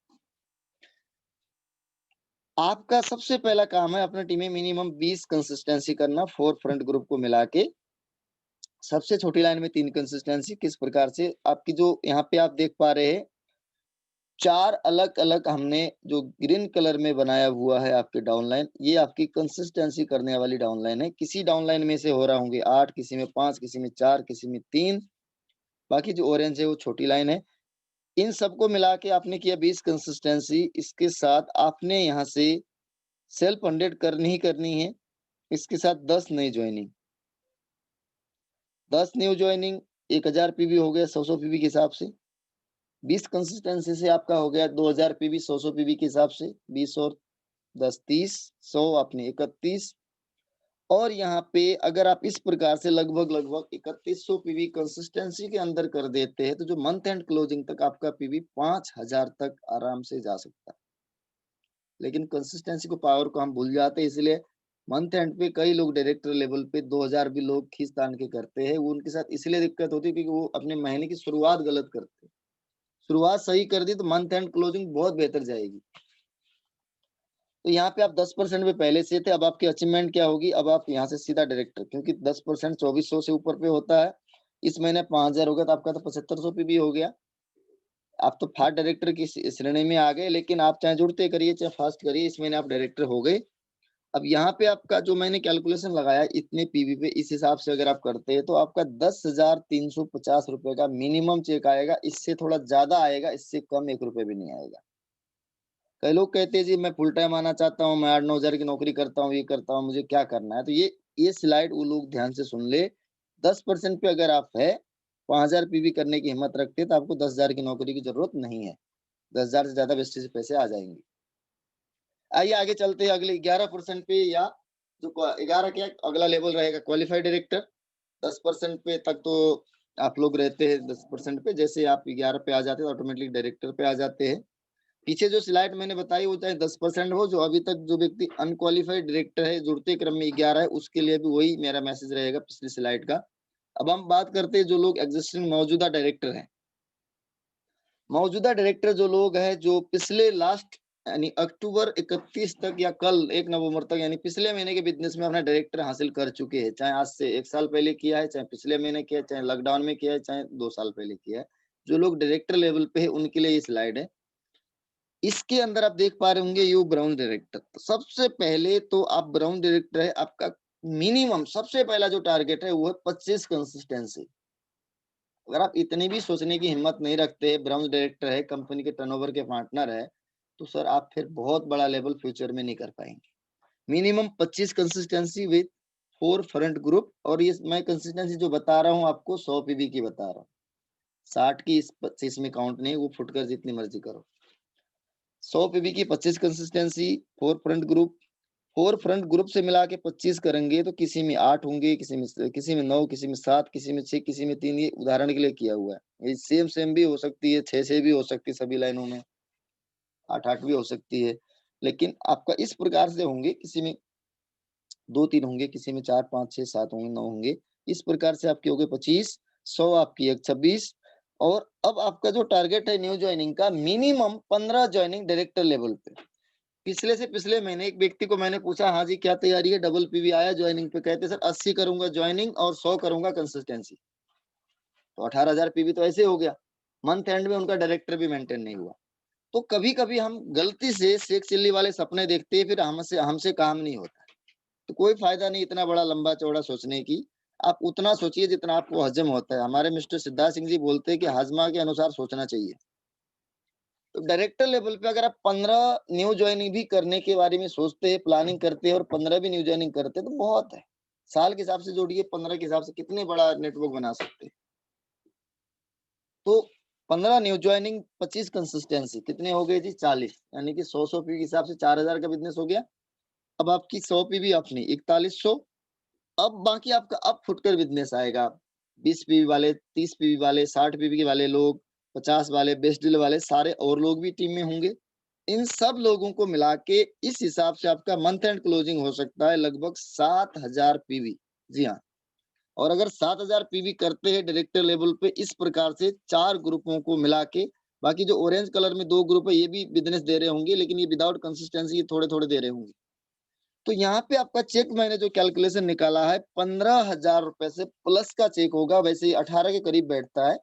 आपका सबसे पहला काम है अपने टीम में मिनिमम 20 कंसिस्टेंसी करना, 4 फ्रंट ग्रुप को मिला के। सबसे छोटी लाइन में 3 कंसिस्टेंसी किस प्रकार से आपकी जो यहाँ पे आप देख पा रहे हैं 4 अलग-अलग हमने जो ग्रीन कलर में बनाया हुआ है आपके डाउनलाइन, ये आपकी कंसिस्टेंसी करने वाली डाउनलाइन है। किसी डाउनलाइन में से हो रहा होंगे 8, किसी में 5, किसी में 4, किसी में 3, बाकी जो ऑरेंज है वो छोटी लाइन है। इन सबको मिला के आपने किया 20 कंसिस्टेंसी, इसके साथ आपने यहाँ से सेल्फ 100 करनी ही करनी है। इसके साथ 10 नई जॉइनिंग, 10 न्यू जॉइनिंग 1000 पीवी हो गया 100-100 पीवी के हिसाब से। 20 कंसिस्टेंसी से आपका हो गया 2000 पीवी 100-100 पीवी के हिसाब से। 20 और 10 30, 100 आपने 31, और यहाँ पे अगर आप इस प्रकार से लगभग 3100 पीवी कंसिस्टेंसी के अंदर कर देते हैं तो जो मंथ एंड क्लोजिंग तक आपका पीवी 5000 तक आराम से जा सकता है। लेकिन कंसिस्टेंसी को पावर को हम भूल जाते हैं, इसलिए मंथ एंड पे कई लोग डायरेक्टर लेवल पे 2000 भी लोग खींच तान के करते हैं। वो उनके साथ इसलिए दिक्कत होती है क्योंकि वो अपने महीने की शुरुआत गलत करते हैं। शुरुआत सही कर दी तो मंथ एंड क्लोजिंग बहुत बेहतर जाएगी। तो यहाँ पे आप 10% पे पहले से थे, अब आपकी अचीवमेंट क्या होगी, अब आप यहाँ से सीधा डायरेक्टर, क्योंकि 10% 2400 से ऊपर पे होता है। इस महीने 5000 हो गया तो आपका तो 7500 पे भी हो गया। आप तो फास्ट डायरेक्टर की श्रेणी में आ गए, लेकिन आप चाहे जुड़ते करिए चाहे फास्ट करिए, इस महीने आप डायरेक्टर हो गए। अब यहाँ पे आपका जो मैंने कैलकुलेशन लगाया इतने पीवी पे, इस हिसाब से अगर आप करते हैं तो आपका 10,350 रुपए का मिनिमम चेक आएगा। इससे थोड़ा ज्यादा आएगा, इससे कम 1 रुपए भी नहीं आएगा। कई लोग कहते हैं जी मैं फुल टाइम आना चाहता हूँ, मैं 8-9 हजार की नौकरी करता हूँ, ये करता हूँ, मुझे क्या करना है। तो ये स्लाइड वो लोग ध्यान से सुन ले। 10% पे अगर आप है 5000 पीवी करने की हिम्मत रखते हैं तो आपको 10,000 की नौकरी की जरूरत नहीं है। 10,000 से ज्यादा वेस्टेज पैसे आ जाएंगे। आइए आगे चलते हैं अगले 11% पे, या जो 11 क्या अगला लेवल रहेगा क्वालिफाइड डायरेक्टर। 10% पे तक तो आप लोग रहते हैं 10% पे, जैसे आप 11 पे आ जाते हैं ऑटोमेटिक डायरेक्टर पे आ जाते हैं। पीछे जो स्लाइड मैंने बताई वो चाहे 10% हो, जो अभी तक जो व्यक्ति अनक्वालिफाइड डायरेक्टर है जुड़ते क्रम में 11 है, उसके लिए भी वही मेरा मैसेज रहेगा पिछली स्लाइड का। अब हम बात करते हैं जो लोग एग्जिस्टिंग मौजूदा डायरेक्टर हैं। मौजूदा डायरेक्टर जो लोग हैं जो पिछले लास्ट यानी अक्टूबर 31 तक या कल 1 नवंबर तक यानी पिछले महीने के बिजनेस में अपना डायरेक्टर हासिल कर चुके हैं, चाहे आज से 1 साल पहले किया है, चाहे पिछले महीने किया है, चाहे लॉकडाउन में किया है, चाहे 2 साल पहले किया है। जो लोग डायरेक्टर लेवल पे है उनके लिए ये स्लाइड है। इसके अंदर आप देख पा रहे होंगे यू ब्राउन डायरेक्टर। तो सबसे पहले तो आप ब्राउन डायरेक्टर है, आपका मिनिमम सबसे पहला जो टारगेट है वो है 25 कंसिस्टेंसी। अगर आप इतनी भी सोचने की हिम्मत नहीं रखते, ब्राउन डायरेक्टर है, कंपनी के टर्नओवर के पार्टनर है, तो सर आप फिर बहुत बड़ा लेवल फ्यूचर में नहीं कर पाएंगे। Minimum 25 consistency with 4 front group, और ये मैं कंसिस्टेंसी जो बता रहा हूँ आपको 100 पीवी की बता रहा हूँ। 60 की इस 25 में काउंट नहीं, वो फुटकर जितनी मर्जी करो। 100 पीवी की 25 consistency, 4 front group, 4 front group से मिला के 25 करेंगे तो किसी में 8 होंगे, किसी में 9, किसी में 7, किसी में 6, किसी में 3। ये उदाहरण के लिए किया हुआ है। ये सेम भी हो सकती है, 6 से भी हो सकती है, सभी लाइनों में 8 भी हो सकती है। लेकिन आपका इस प्रकार से होंगे, किसी में 2-3 होंगे, किसी में 4, 5, 6, 7 होंगे, 9 होंगे। इस प्रकार से आपके हो गए 25, 100 आपकी 26। और अब आपका जो टारगेट है न्यू ज्वाइनिंग का, मिनिमम 15 ज्वाइनिंग डायरेक्टर लेवल पे। पिछले से पिछले महीने एक व्यक्ति को मैंने पूछा, हाँ जी क्या तैयारी है, डबल पीवी आया ज्वाइनिंग पे, कहते सर 80 करूंगा ज्वाइनिंग और 100 करूंगा कंसिस्टेंसी। तो 18,000 पीवी तो ऐसे हो गया। मंथ एंड में उनका डायरेक्टर भी मेंटेन नहीं हुआ। तो कभी कभी हम गलती से शेख चिल्ली वाले सपने देखते हैं, फिर हमसे हमसे काम नहीं होता। तो कोई फायदा नहीं इतना बड़ा लंबा चौड़ा सोचने की। आप उतना सोचिए जितना आपको हजम होता है। हमारे मिस्टर सिद्धार्थ सिंह जी बोलते हैं कि हाजमा के अनुसार सोचना चाहिए। तो डायरेक्टर लेवल पे अगर आप 15 न्यू ज्वाइनिंग भी करने के बारे में सोचते हैं, प्लानिंग करते हैं और 15 भी न्यू ज्वाइनिंग करते हैं तो बहुत है। साल के हिसाब से जोड़िए, 15 के हिसाब से कितने बड़ा नेटवर्क बना सकते हैं। तो 15 न्यू ज्वाइनिंग, 25 कंसिस्टेंसी, कितने हो गए जी 40, यानी कि 100 पी के हिसाब से 4000 का बिजनेस हो गया। अब आपकी 100 पी भी अपनी 4100। अब बाकी आपका अब फुटकर बिजनेस आएगा। 20 पीवी वाले, 30 पीवी वाले, 60 पीवी वाले लोग, 50 वाले, बेस्ट डील वाले, सारे और लोग भी टीम में होंगे। इन सब लोगों को मिला के इस हिसाब से आपका मंथ एंड क्लोजिंग हो सकता है लगभग 7000 पीवी। जी हाँ। और अगर 7000 पीवी करते हैं डायरेक्टर लेवल पे, इस प्रकार से 4 ग्रुपों को मिला के बाकी जो ऑरेंज कलर में 2 ग्रुप है ये भी बिजनेस दे रहे होंगे, लेकिन ये विदाउट कंसिस्टेंसी, ये थोड़े-थोड़े दे रहे होंगे। तो यहाँ पे आपका चेक मैंने जो कैलकुलेशन निकाला है 15,000 रुपए से प्लस का चेक होगा। वैसे ही 18 के करीब बैठता है,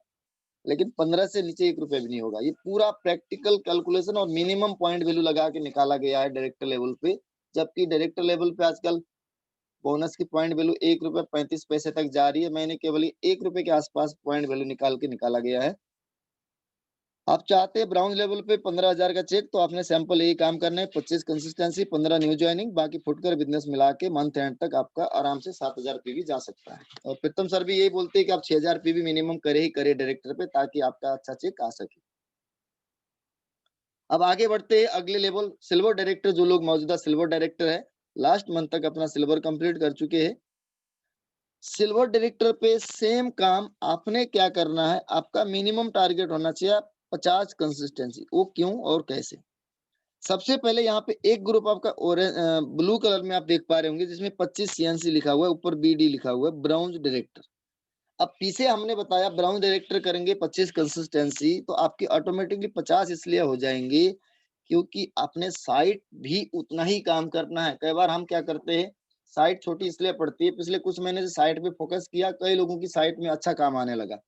लेकिन 15 से नीचे 1 रुपए भी नहीं होगा। ये पूरा प्रैक्टिकल कैलकुलेशन और मिनिमम पॉइंट वैल्यू लगा के निकाला गया है डायरेक्टर लेवल पे। जबकि डायरेक्टर लेवल पे आजकल बोनस की पॉइंट वैल्यू 1 रुपए 35 पैसे तक जा रही है। मैंने केवल 1 रुपए के आसपास पॉइंट वैल्यू निकाला गया है। आप चाहते हैं ब्राउन लेवल पे 15,000 का चेक, तो आपने सैंपल यही काम करना है, 25 कंसिस्टेंसी, 15 न्यू ज्वाइनिंग, बाकी फुटकर बिजनेस मिला के मंथ एंड तक आपका आराम से 7,000 पीवी जा सकता है। और प्रीतम सर भी यही बोलते हैं कि आप 6,000 पीवी मिनिमम करे ही करे डायरेक्टर पे, ताकि आपका अच्छा चेक आ सके। अब आगे बढ़ते हैं अगले लेवल सिल्वर डायरेक्टर। जो लोग मौजूदा सिल्वर डायरेक्टर है, लास्ट मंथ तक अपना सिल्वर कंप्लीट कर चुके हैं, सिल्वर डायरेक्टर पे सेम काम आपने क्या करना है, आपका मिनिमम टारगेट होना चाहिए 50 कंसिस्टेंसी। वो क्यों और कैसे? सबसे पहले यहाँ पे एक ग्रुप आपका ब्लू कलर में आप देख पा रहे होंगे, जिसमें 25 सीएनसी लिखा हुआ है, ऊपर बीडी लिखा हुआ है, ब्राउन डायरेक्टर। अब पीछे हमने बताया ब्राउन डायरेक्टर करेंगे 25 कंसिस्टेंसी, तो आपकी ऑटोमेटिकली 50 इसलिए हो जाएंगे क्योंकि आपने साइट भी उतना ही काम करना है। कई बार हम क्या करते हैं, साइट छोटी इसलिए पड़ती है, पिछले कुछ महीने से साइट पे फोकस किया, कई लोगों की साइट में अच्छा काम आने लगा।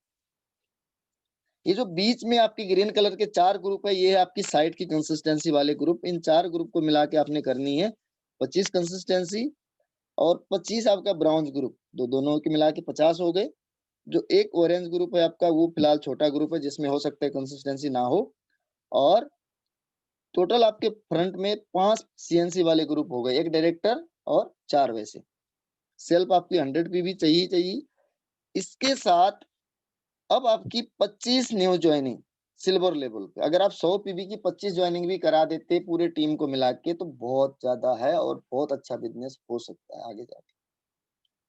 ये जो बीच में आपकी ग्रीन कलर के 4 ग्रुप है, ये है आपकी साइट की कंसिस्टेंसी वाले ग्रुप। इन 4 ग्रुप को मिला के आपने करनी है 25 कंसिस्टेंसी और 25 आपका ब्राउन ग्रुप, दोनों के मिला के 50 हो गए। जो एक ऑरेंज ग्रुप है आपका, वो फिलहाल छोटा ग्रुप है, जिसमें हो सकता है कंसिस्टेंसी ना हो। और टोटल आपके फ्रंट में 5 सीएनसी वाले ग्रुप हो गए, एक डायरेक्टर और 4 वैसे। सेल्फ आपकी 100 पीवी चाहिए। इसके साथ अब आपकी 25 न्यू ज्वाइनिंग सिल्वर लेवल पे। अगर आप 100 पीवी की 25 ज्वाइनिंग भी करा देते पूरे टीम को मिला के, तो बहुत ज्यादा है और बहुत अच्छा बिजनेस हो सकता है आगे जाके।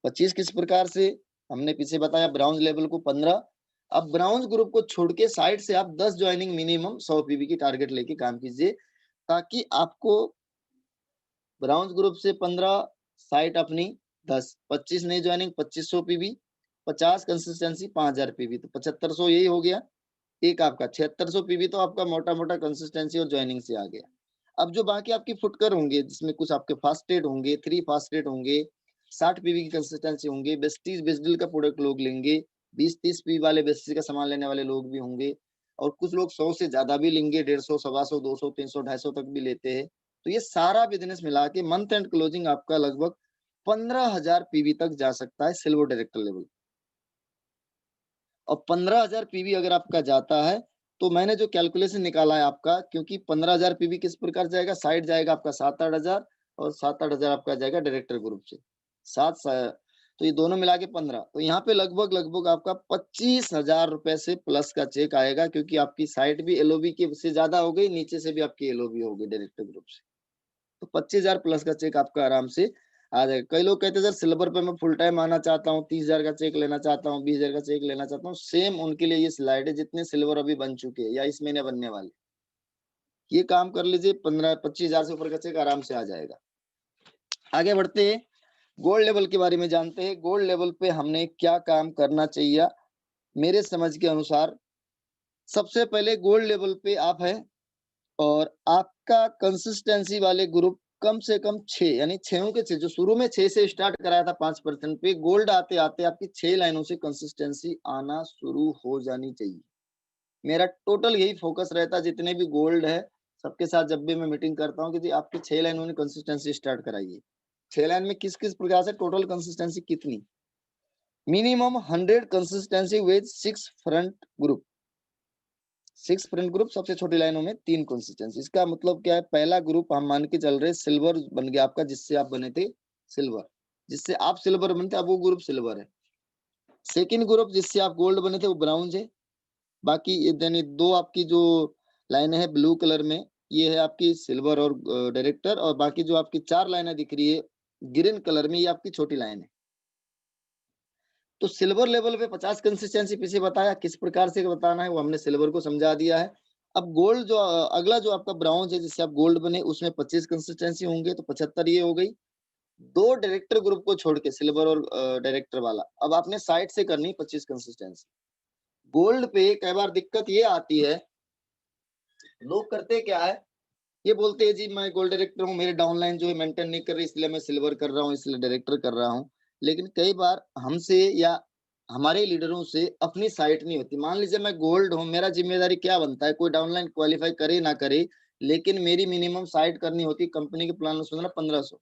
25 किस प्रकार से, हमने पीछे बताया ब्राउन लेवल को 15। अब ब्राउन ग्रुप को छोड़ के साइड से आप 10 ज्वाइनिंग मिनिमम 100 पीवी की टारगेट लेके काम कीजिए, ताकि आपको ब्राउन ग्रुप से 15, साइट अपनी 10, 25 नई ज्वाइनिंग 2500 पीवी, 50 कंसिस्टेंसी 5000 पीवी, तो 7500 यही हो गया। एक आपका 7600 पीवी तो आपका मोटा मोटा कंसिस्टेंसी और ज्वाइनिंग से आ गया। अब जो बाकी आपकी फुटकर होंगे, जिसमें कुछ आपके फास्टेड होंगे, 3 फास्टेड होंगे, 60 पीवी की कंसिस्टेंसी होंगे, बेस्टीज बेस्डिल का प्रोडक्ट लोग लेंगे, 20-30 पीवी वाले बेस्टीज का सामान लेने वाले लोग भी होंगे, और कुछ लोग 100 से ज्यादा भी लेंगे, 150, 125, 200, 300, 250 तक भी लेते हैं। तो ये सारा बिजनेस मिला के मंथ एंड क्लोजिंग आपका लगभग 15,000 पीवी तक जा सकता है सिल्वर डायरेक्टर लेवल। और 15,000 पीवी अगर आपका जाता है, तो मैंने जो कैलकुलेशन निकाला है आपका, क्योंकि 15,000 पीवी किस प्रकार जाएगा, साइड जाएगा आपका 7-8 हजार, और 7-8 हजार आपका जाएगा डायरेक्टर ग्रुप से 7, तो ये दोनों मिला के 15। तो यहाँ पे लगभग आपका 25,000 रुपए से प्लस का चेक आएगा, क्योंकि आपकी साइट भी एलओबी के से ज्यादा हो गई, नीचे से भी आपकी एलओबी हो गई डायरेक्टर ग्रुप से। तो 25,000 प्लस का चेक आपका आराम से आ जाएगा। कई लोग कहते हैं सर सिल्वर पे मैं फुल टाइम आना चाहता हूँ, 30,000 का चेक लेना चाहता हूँ, 20,000 का चेक लेना चाहता हूँ। सेम उनके लिए ये स्लाइड है, जितने सिल्वर अभी बन चुके हैं या इस महीने बनने वाले, ये काम कर लीजिए, 25,000 से ऊपर का चेक आराम से आ जाएगा। आगे बढ़ते हैं, गोल्ड लेवल के बारे में जानते हैं। गोल्ड लेवल पे हमने क्या काम करना चाहिए मेरे समझ के अनुसार। सबसे पहले गोल्ड लेवल पे आप है, और आपका कंसिस्टेंसी वाले ग्रुप कम से कम 6, यानी 6 के 6, जो शुरू में 6 से स्टार्ट कराया था 5% पे, गोल्ड आते आते आपकी 6 लाइनों से कंसिस्टेंसी आना शुरू हो जानी चाहिए। मेरा टोटल यही फोकस रहता है, जितने भी गोल्ड है सबके साथ जब भी मैं मीटिंग करता हूँ, कि आपकी 6 लाइनों ने कंसिस्टेंसी स्टार्ट कराइए। 6 लाइन में किस किस प्रकार से टोटल कंसिस्टेंसी कितनी, minimum 100 consistency with 6 front group. 6 front group, सबसे छोटी लाइनों में 3 कंसिस्टेंसी। इसका मतलब क्या है, पहला ग्रुप हम मान के चल रहे सिल्वर बन गया आपका, जिससे आप बने थे सिल्वर, जिससे आप सिल्वर बने थे, अब वो ग्रुप सिल्वर है। सेकंड ग्रुप जिससे आप गोल्ड बने थे, वो ब्राउन है। बाकी यानी 2 आपकी जो लाइनें है ब्लू कलर में, ये है आपकी सिल्वर और डायरेक्टर, और बाकी जो आपकी 4 लाइनें दिख रही है ग्रीन कलर में, ये आपकी छोटी लाइन है। तो सिल्वर लेवल पे 50 कंसिस्टेंसी पीछे बताया, किस प्रकार से बताना है वो हमने सिल्वर को समझा दिया है। अब गोल्ड जो अगला जो आपका ब्राउन है, जिससे आप गोल्ड बने, उसमें 25 कंसिस्टेंसी होंगे, तो 75 ये हो गई। 2 डायरेक्टर ग्रुप को छोड़ के, सिल्वर और डायरेक्टर वाला, अब आपने साइड से करनी 25 कंसिस्टेंसी। गोल्ड पे कई बार दिक्कत ये आती है लोग करते क्या है, ये बोलते हैं जी मैं गोल्ड डायरेक्टर हूँ, मेरे डाउनलाइन जो है मेंटेन नहीं कर रही इसलिए मैं सिल्वर कर रहा हूँ, इसलिए डायरेक्टर कर रहा हूँ। लेकिन कई बार हमसे या हमारे लीडरों से अपनी साइट नहीं होती। मान लीजिए मैं गोल्ड हूँ, मेरा जिम्मेदारी क्या बनता है, कोई डाउनलाइन क्वालिफाई करे ना करे, लेकिन मेरी मिनिमम साइट करनी होती कंपनी के प्लान में सुना 1500।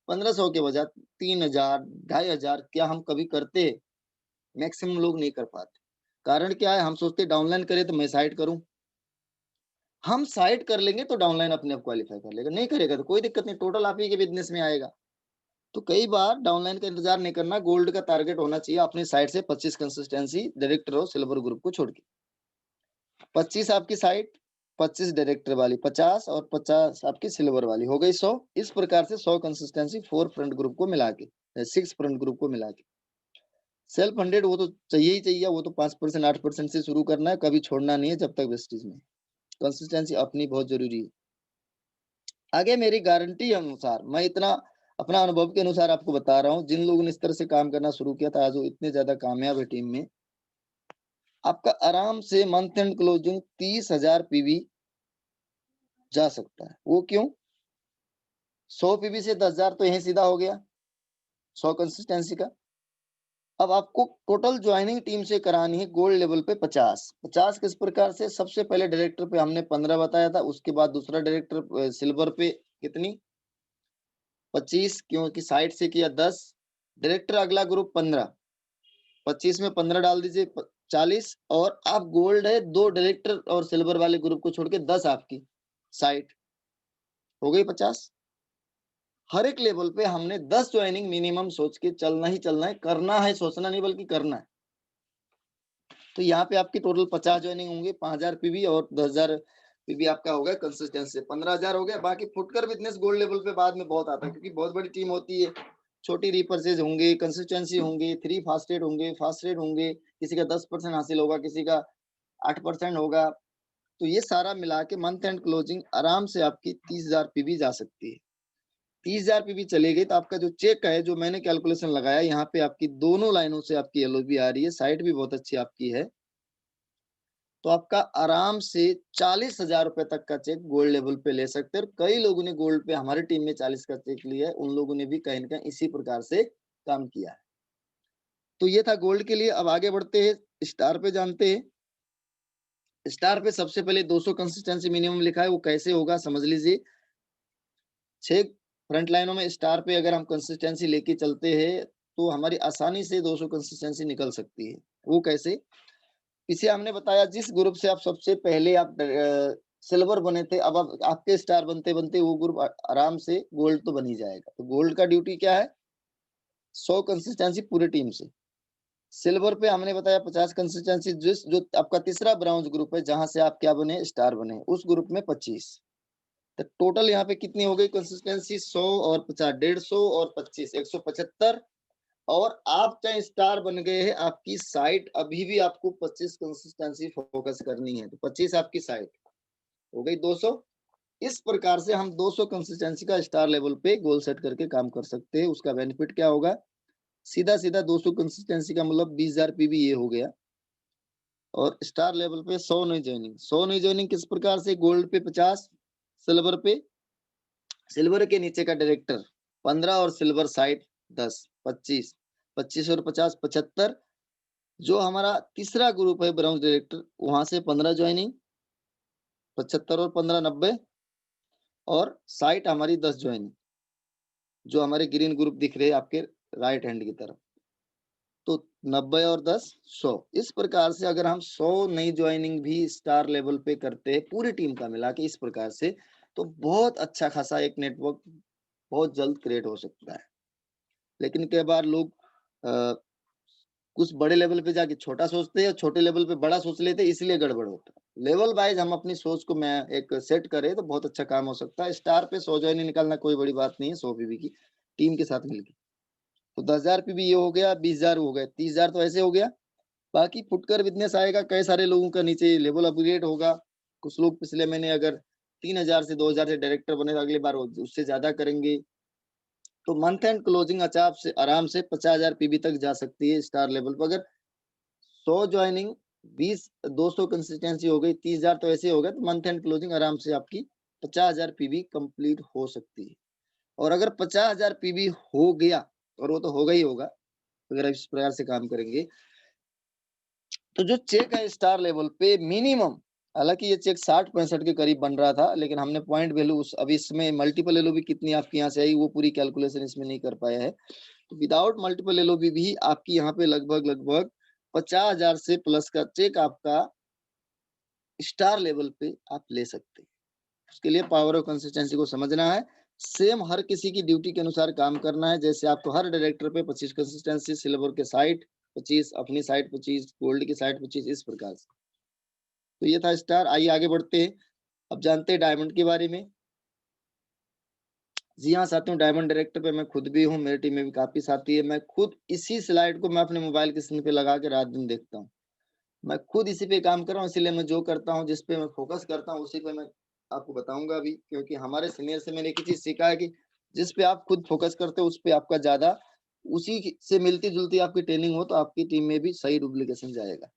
1500 के बजाय 3000, 2500 क्या हम कभी करते हैं? मैक्सिमम लोग नहीं कर पाते। कारण क्या है? हम सोचते डाउनलाइन करे तो मैं साइट करूँ। हम साइट कर लेंगे तो डाउनलाइन अपने आप क्वालिफाई कर लेगा, नहीं करेगा तो कोई दिक्कत नहीं, टोटल आप ही के बिज़नेस में आएगा। तो कई बार डाउनलाइन का इंतज़ार नहीं करना, गोल्ड का टारगेट होना चाहिए अपनी साइड से 25 कंसिस्टेंसी डायरेक्टर और सिल्वर ग्रुप को छोड़ के। 25 आपकी साइट, 25 डायरेक्टर वाली 50 और 50 आपकी सिल्वर वाली हो गई 100। इस प्रकार से 100 कंसिस्टेंसी 4 फ्रंट ग्रुप को मिला के, 6 फ्रंट ग्रुप को मिला के। सेल्फ फंडेड वो तो चाहिए ही चाहिए, वो तो 5% 8% से शुरू करना है, कभी छोड़ना नहीं है जब तक वेस्टेज में। कंसिस्टेंसी अपनी बहुत ज़रूरी है। आगे मेरी गारंटी अनुसार मैं इतना अपना अनुभव के अनुसार आपको बता रहा हूँ, जिन लोगों ने इस तरह से काम करना शुरू किया था आज वो इतने ज्यादा कामयाब है टीम में। आपका आराम से मंथ एंड क्लोजिंग 30,000 पीवी जा सकता है। वो क्यों? 100 पीवी से 10,000 तो यही सीधा हो गया 100 कंसिस्टेंसी का। अब आपको टोटल ज्वाइनिंग टीम से करानी है गोल्ड लेवल पे 50 किस प्रकार से? सबसे पहले डायरेक्टर पे हमने 15 बताया था, उसके बाद दूसरा डायरेक्टर सिल्वर पे कितनी 25, क्योंकि साइड से किया 10, डायरेक्टर अगला ग्रुप 15, 25 में 15 डाल दीजिए 40, और आप गोल्ड है 2 डायरेक्टर और सिल्वर वाले ग्रुप को छोड़ के 10 आपकी साइड हो गई 50। हर एक लेवल पे हमने 10 ज्वाइनिंग मिनिमम सोच के चलना ही चलना है, करना है, सोचना नहीं बल्कि करना है। तो यहाँ पे आपकी टोटल 50 ज्वाइनिंग होंगे, 5000 पीवी और 10,000 पीवी आपका हो गया कंसिस्टेंसी, 15,000 हो गया। बाकी फुटकर बिजनेस गोल्ड लेवल पे बाद में बहुत आता है, क्योंकि बहुत बड़ी टीम होती है, छोटी रिपर्चेज होंगे, कंसिस्टेंसी होंगे, 3 फास्टेड होंगे, फास्ट रेट होंगे, किसी का 10% हासिल होगा, किसी का 8% होगा। तो ये सारा मिला के मंथ एंड क्लोजिंग आराम से आपकी 30,000 पीवी जा सकती है। 30,000 पीवी चली गई तो आपका जो चेक है, जो मैंने कैलकुलेशन लगाया, यहाँ पे आपकी दोनों लाइनों से आपकी एलओबी आ रही है, साइट भी बहुत अच्छी आपकी है। तो आपका आराम से 40,000 रुपए तक का चेक गोल्ड लेवल पे ले सकते हैं। कई लोगों ने गोल्ड पे हमारी टीम में 40 का चेक लिया है, उन लोगों ने भी कहीं ना कहीं इसी प्रकार से काम किया है। तो ये था गोल्ड के लिए। अब आगे बढ़ते हैं, स्टार पे जानते हैं। स्टार पे सबसे पहले 200 कंसिस्टेंसी मिनिमम लिखा है, वो कैसे होगा समझ लीजिए। 6 फ्रंट लाइनों में स्टार पे अगर हम कंसिस्टेंसी लेके चलते हैं तो हमारी आसानी से 200 कंसिस्टेंसी निकल सकती है। वो कैसे? इसे हमने बताया, जिस ग्रुप से आप सबसे पहले आप सिल्वर बने थे, अब आप आपके स्टार बनते बनते वो ग्रुप आराम से गोल्ड तो बन ही जाएगा। तो गोल्ड का ड्यूटी क्या है? 100 कंसिस्टेंसी पूरे टीम से। सिल्वर पे हमने बताया 50 कंसिस्टेंसी, जिस जो आपका तीसरा ब्राउन्ज ग्रुप है, जहां से आप क्या बने, स्टार बने, उस ग्रुप में 25। तो टोटल यहाँ पे कितनी हो गई कंसिस्टेंसी? 100 और 50, 150 और 25, 175। और आप चाहे स्टार बन गए हैं, आपकी साइट अभी भी आपको 25 कंसिस्टेंसी फोकस करनी है। तो 25 आपकी साइट हो गई 200। इस प्रकार से हम 200 कंसिस्टेंसी का स्टार लेवल पे गोल सेट करके काम कर सकते हैं। उसका बेनिफिट क्या होगा? सीधा सीधा 200 कंसिस्टेंसी का मतलब 20,000 पीवी ये हो गया। और स्टार लेवल पे 100 नई ज्वाइनिंग, 100 नई ज्वाइनिंग किस प्रकार से? गोल्ड पे 50, सिल्वर पे, सिल्वर के नीचे का डायरेक्टर 15 और सिल्वर साइड 10, 25, 25 और 50 75। जो हमारा तीसरा ग्रुप है ब्राउन डायरेक्टर, वहां से 15 ज्वाइनिंग, 75 और 15 90, और साइट हमारी 10 ज्वाइनिंग, जो हमारे ग्रीन ग्रुप दिख रहे हैं आपके राइट हैंड की तरफ। तो 90 और 10 100। इस प्रकार से अगर हम 100 नई ज्वाइनिंग भी स्टार लेवल पे करते हैं पूरी टीम का मिला के इस प्रकार से, तो बहुत अच्छा खासा एक नेटवर्क बहुत जल्द क्रिएट हो सकता है। लेकिन कई बार लोग कुछ बड़े लेवल पे जाके छोटा सोचते हैं और छोटे लेवल पे बड़ा सोच लेते हैं, इसलिए गड़बड़ होता है। लेवल वाइज हम अपनी सोच को मैं एक सेट करें तो बहुत अच्छा काम हो सकता है। स्टार पे 100 ज्वाइनिंग निकालना कोई बड़ी बात नहीं है, 100 पीवी की टीम के साथ मिलकर। तो 10,000 पीवी ये हो गया, 20,000 हो गए, 30,000 तो ऐसे हो गया। बाकी फुटकर बिजनेस आएगा, कई सारे लोगों का नीचे लेवल अपग्रेड होगा। कुछ लोग पिछले महीने अगर 3,000 से 2,000 से डायरेक्टर बने तो अगली बार उससे ज्यादा करेंगे। तो मंथ एंड क्लोजिंग अचाप से आराम से 50,000 पीवी तक जा सकती है स्टार लेवल पर। अगर 100 ज्वाइनिंग 200 कंसिस्टेंसी हो गई, 30,000 तो ऐसे हो गया, तो मंथ एंड क्लोजिंग आराम से आपकी 50,000 पीवी कंप्लीट हो सकती है। और अगर 50,000 पीवी हो गया, और वो तो होगा ही होगा अगर आप इस प्रकार से काम करेंगे, तो जो चेक है स्टार लेवल पे मिनिमम, हालांकि ये चेक 60-65 के करीब बन रहा था, लेकिन हमने पॉइंट वैल्यू अभी इसमें मल्टीपल एलओबी कितनी आपकी यहाँ से आई वो पूरी कैलकुलेशन इसमें नहीं कर पाया है। तो विदाउट मल्टीपल एलओबी भी आपकी यहाँ पे लगभग 50,000 से प्लस का चेक आपका स्टार लेवल पे आप ले सकते हैं। उसके लिए पावर और कंसिस्टेंसी को समझना है। सेम हर किसी की ड्यूटी के अनुसार काम करना है। जैसे आपको हर डायरेक्टर पे 25 कंसिस्टेंसी, सिल्वर के साइड 25, अपनी साइड 25, गोल्ड की साइड 25, इस प्रकार से। तो ये था स्टार। आइए आगे बढ़ते हैं। अब जानते हैं डायमंड के बारे में। जी हाँ साथियों, डायमंड डायरेक्टर पे मैं खुद भी हूँ, मेरी टीम में भी काफी साथी है। मैं खुद इसी स्लाइड को मैं अपने मोबाइल की स्क्रीन पे लगा के रात दिन देखता हूँ। मैं खुद इसी पे काम कर रहा हूँ, इसीलिए मैं जो करता हूँ, जिस पे मैं फोकस करता हूँ, उसी पे मैं आपको बताऊंगा अभी। क्योंकि हमारे सीनियर से मैंने एक ही चीज सीखा है कि जिस पे आप खुद फोकस करते हो उस पे आपका ज्यादा, उसी से मिलती जुलती आपकी ट्रेनिंग हो तो आपकी टीम में भी सही डुप्लीकेशन जाएगा।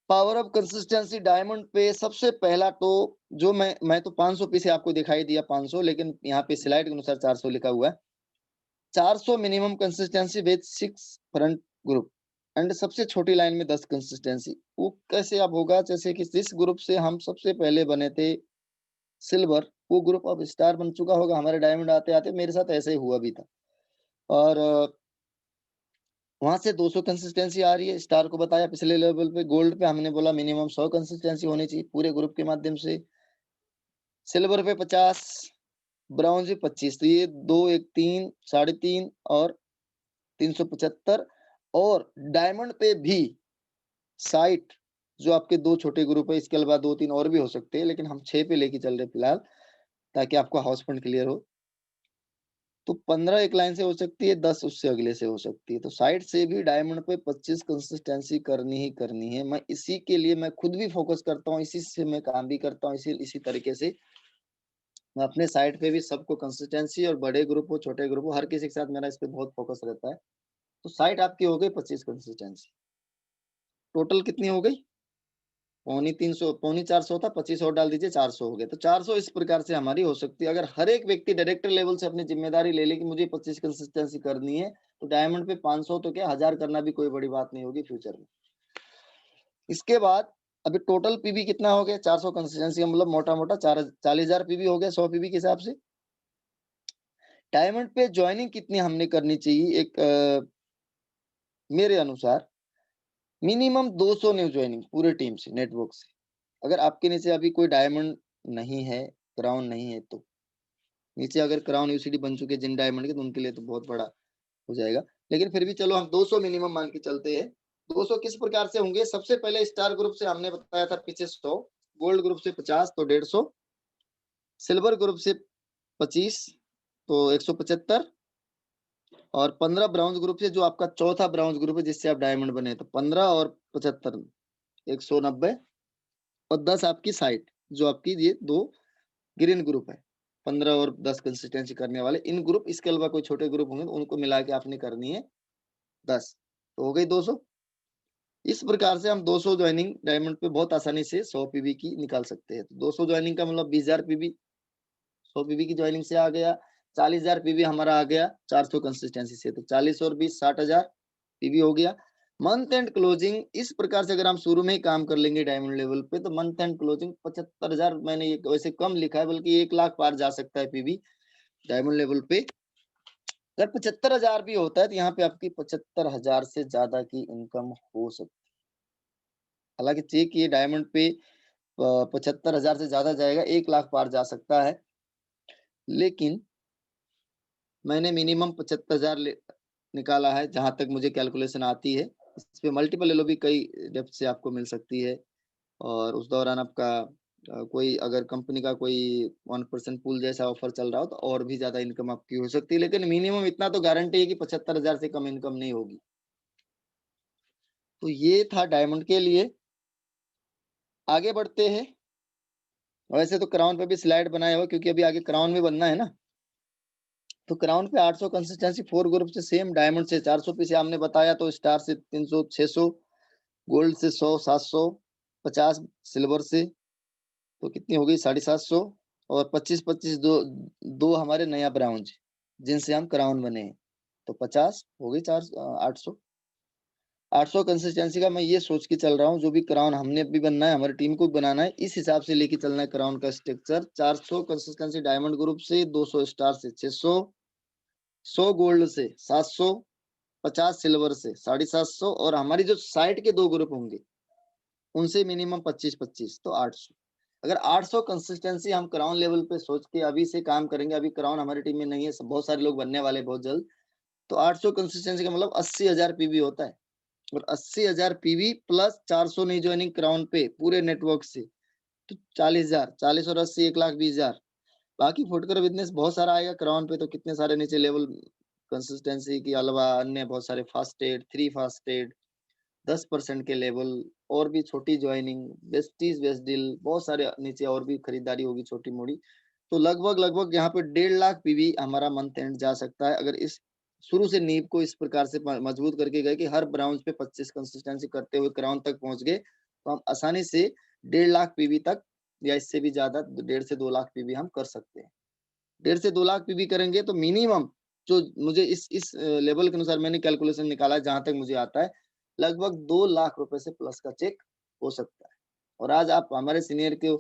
पावर ऑफ कंसिस्टेंसी डायमंड पे सबसे पहला तो जो मैं तो 500 पीछे आपको दिखाई दिया 500, लेकिन यहाँ पे स्लाइड के अनुसार 400 लिखा हुआ है। 400 minimum consistency with 6 front group and सबसे छोटी लाइन में 10 कंसिस्टेंसी। वो कैसे अब होगा, जैसे कि जिस ग्रुप से हम सबसे पहले बने थे सिल्वर, वो ग्रुप अब स्टार बन चुका होगा हमारे डायमंड आते आते। मेरे साथ ऐसे ही हुआ भी था। और वहां से 200 कंसिस्टेंसी आ रही है। स्टार को बताया पिछले लेवल पे। गोल्ड पे हमने बोला मिनिमम 100 कंसिस्टेंसी होनी चाहिए पूरे ग्रुप के माध्यम से। सिल्वर पे 50, ब्रॉन्ज पे 25। तो ये 2, 1, 3, 3.5 और 375। और डायमंड पे भी 60, जो आपके 2 छोटे ग्रुप है, इसके अलावा 2-3 और भी हो सकते हैं, लेकिन हम 6 पे लेके चल रहे फिलहाल, ताकि आपको हाउस फंड क्लियर हो। तो 15 एक लाइन से हो सकती है, 10 उससे अगले से हो सकती है। तो साइड से भी डायमंड पे 25 कंसिस्टेंसी करनी ही करनी है। मैं इसी के लिए मैं खुद भी फोकस करता हूँ, इसी से मैं काम भी करता हूँ। इसी तरीके से मैं अपने साइड पे भी सबको कंसिस्टेंसी, और बड़े ग्रुप हो छोटे ग्रुप हो, हर किसी के साथ मेरा इस पे बहुत फोकस रहता है। तो साइड आपकी हो गई 25 कंसिस्टेंसी। टोटल कितनी हो गई? पौनी 300, पौनी 400 था, 25 और डाल दीजिए, 400 हो गए। तो 400 इस प्रकार से हमारी हो सकती है। अगर हर एक व्यक्ति डायरेक्टर लेवल से अपनी जिम्मेदारी ले ले कि मुझे 25 कंसिस्टेंसी करनी है, तो डायमंड पे 500 तो क्या 1000 करना भी कोई बड़ी बात नहीं होगी फ्यूचर में। इसके बाद अभी टोटल पीबी कितना हो गया? 400 कंसिस्टेंसी मतलब मोटा मोटा 40,000 पीबी हो गया 100 पीबी के हिसाब से। डायमंड पे ज्वाइनिंग कितनी हमने करनी चाहिए? मेरे अनुसार मिनिमम 200 न्यू ज्वाइनिंग पूरे टीम से, नेटवर्क से। अगर आपके नीचे अभी कोई डायमंड नहीं है, क्राउन नहीं है, तो नीचे अगर क्राउन यूसीडी बन चुके जिन डायमंड के, तो उनके लिए तो बहुत बड़ा हो जाएगा। लेकिन फिर भी चलो हम 200 मिनिमम मान के चलते हैं। 200 किस प्रकार से होंगे? सबसे पहले स्टार ग्रुप से हमने बताया था पीछे 100, गोल्ड ग्रुप से 50 तो 150, सिल्वर ग्रुप से 25 तो 175, और 15 ब्राउन्स ग्रुप से, जो आपका चौथा ब्राउन्स ग्रुप है जिससे आप डायमंड बने, तो 15 और 75 190, और 10 आपकी साइट, जो आपकी ये 2 ग्रीन ग्रुप है। 15 और 10 कंसिस्टेंसी करने वाले इन ग्रुप, इसके अलावा कोई छोटे ग्रुप होंगे तो उनको मिला के आपने करनी है 10, तो हो गई 200। इस प्रकार से हम 200 ज्वाइनिंग डायमंड पे बहुत आसानी से 100 पीबी की निकाल सकते हैं। तो 200 ज्वाइनिंग का मतलब 20,000 पीबी, 100 पीबी की ज्वाइनिंग से आ गया। 40,000 पीबी हमारा आ गया 400 कंसिस्टेंसी से। तो 40 और 20 60,000 पीबी हो गया। मंथ एंड क्लोजिंग इस प्रकार से अगर हम शुरू में ही काम कर लेंगे डायमंड लेवल पे, तो मंथ एंड क्लोजिंग 75,000, मैंने ये वैसे कम लिखा है, बल्कि 1 लाख पार जा सकता है पीबी डायमंड लेवल पे। अगर 75,000 भी होता है तो यहाँ पे आपकी 75,000 से ज्यादा की इनकम हो सकती है। हालांकि चेक ये डायमंड पे 75,000 से ज्यादा जाएगा, 1 लाख पार जा सकता है, लेकिन मैंने मिनिमम 75,000 निकाला है जहां तक मुझे कैलकुलेशन आती है। इस पे मल्टीपल एलओबी कई डेप्थ से आपको मिल सकती है, और उस दौरान आपका कोई अगर कंपनी का कोई 1% पूल जैसा ऑफर चल रहा हो तो और भी ज्यादा इनकम आपकी हो सकती है। लेकिन मिनिमम इतना तो गारंटी है कि 75,000 से कम इनकम नहीं होगी। तो ये था डायमंड के लिए। आगे बढ़ते हैं। वैसे तो क्राउन पे भी स्लाइड बनाया हुआ, क्योंकि अभी आगे क्राउन में बनना है ना। तो क्राउन पे 800 कंसिस्टेंसी 4 ग्रुप से सेम, डायमंड से 400 पीछे हमने बताया, तो स्टार से 300 600, गोल्ड से 100, 750 सिल्वर से तो कितनी हो गई 750 और 25-25 दो हमारे नया ब्राउन्ज जिनसे हम क्राउन बने हैं तो 50 हो गई 800 कंसिस्टेंसी का मैं ये सोच के चल रहा हूँ जो भी क्राउन हमने भी बनना है हमारी टीम को भी बनाना है इस हिसाब से लेके चलना है क्राउन का स्ट्रक्चर 400 कंसिस्टेंसी डायमंड ग्रुप से 200 स्टार से 600 100 गोल्ड से 700 50 सिल्वर से 750 और हमारी जो साइड के दो ग्रुप होंगे उनसे मिनिमम 25-25 तो 800 अगर 800 कंसिस्टेंसी हम क्राउन लेवल पे सोच के अभी से काम करेंगे अभी क्राउन हमारी टीम में नहीं है बहुत सारे लोग बनने वाले बहुत जल्द तो 800 कंसिस्टेंसी का मतलब 80,000 पीवी होता है और 80,000 पीवी प्लस 400 नई ज्वाइनिंग क्राउन पे पूरे नेटवर्क से तो 40,000 40 और 80 1,20,000 बाकी फुटकर बिजनेस बहुत सारा आएगा क्राउन पे तो कितने सारे नीचे लेवल कंसिस्टेंसी के अलावा अन्य बहुत सारे फास्टेड 3 फास्टेड 10% के लेवल और भी छोटी ज्वाइनिंग वेस्टीज वेस्ट डील बहुत सारे नीचे और भी खरीदारी होगी छोटी मोटी तो लगभग यहाँ पे 1.5 लाख पीवी हमारा मंथ एंड जा सकता है अगर इस शुरू से नींव को इस प्रकार से मजबूत करके गए कि हर ब्राउन्स पे 25 कंसिस्टेंसी करते हुए क्राउन तक पहुंच गए तो हम आसानी से 1.5 लाख पीवी तक या इससे भी ज्यादा 1.5 से 2 लाख पीवी हम कर सकते हैं 1.5 से 2 लाख पीवी करेंगे तो मिनिमम जो मुझे इस लेवल के अनुसार मैंने कैलकुलेशन निकाला जहां तक मुझे आता है लगभग 2 लाख रुपए से प्लस का चेक हो सकता है और आज आप हमारे सीनियर का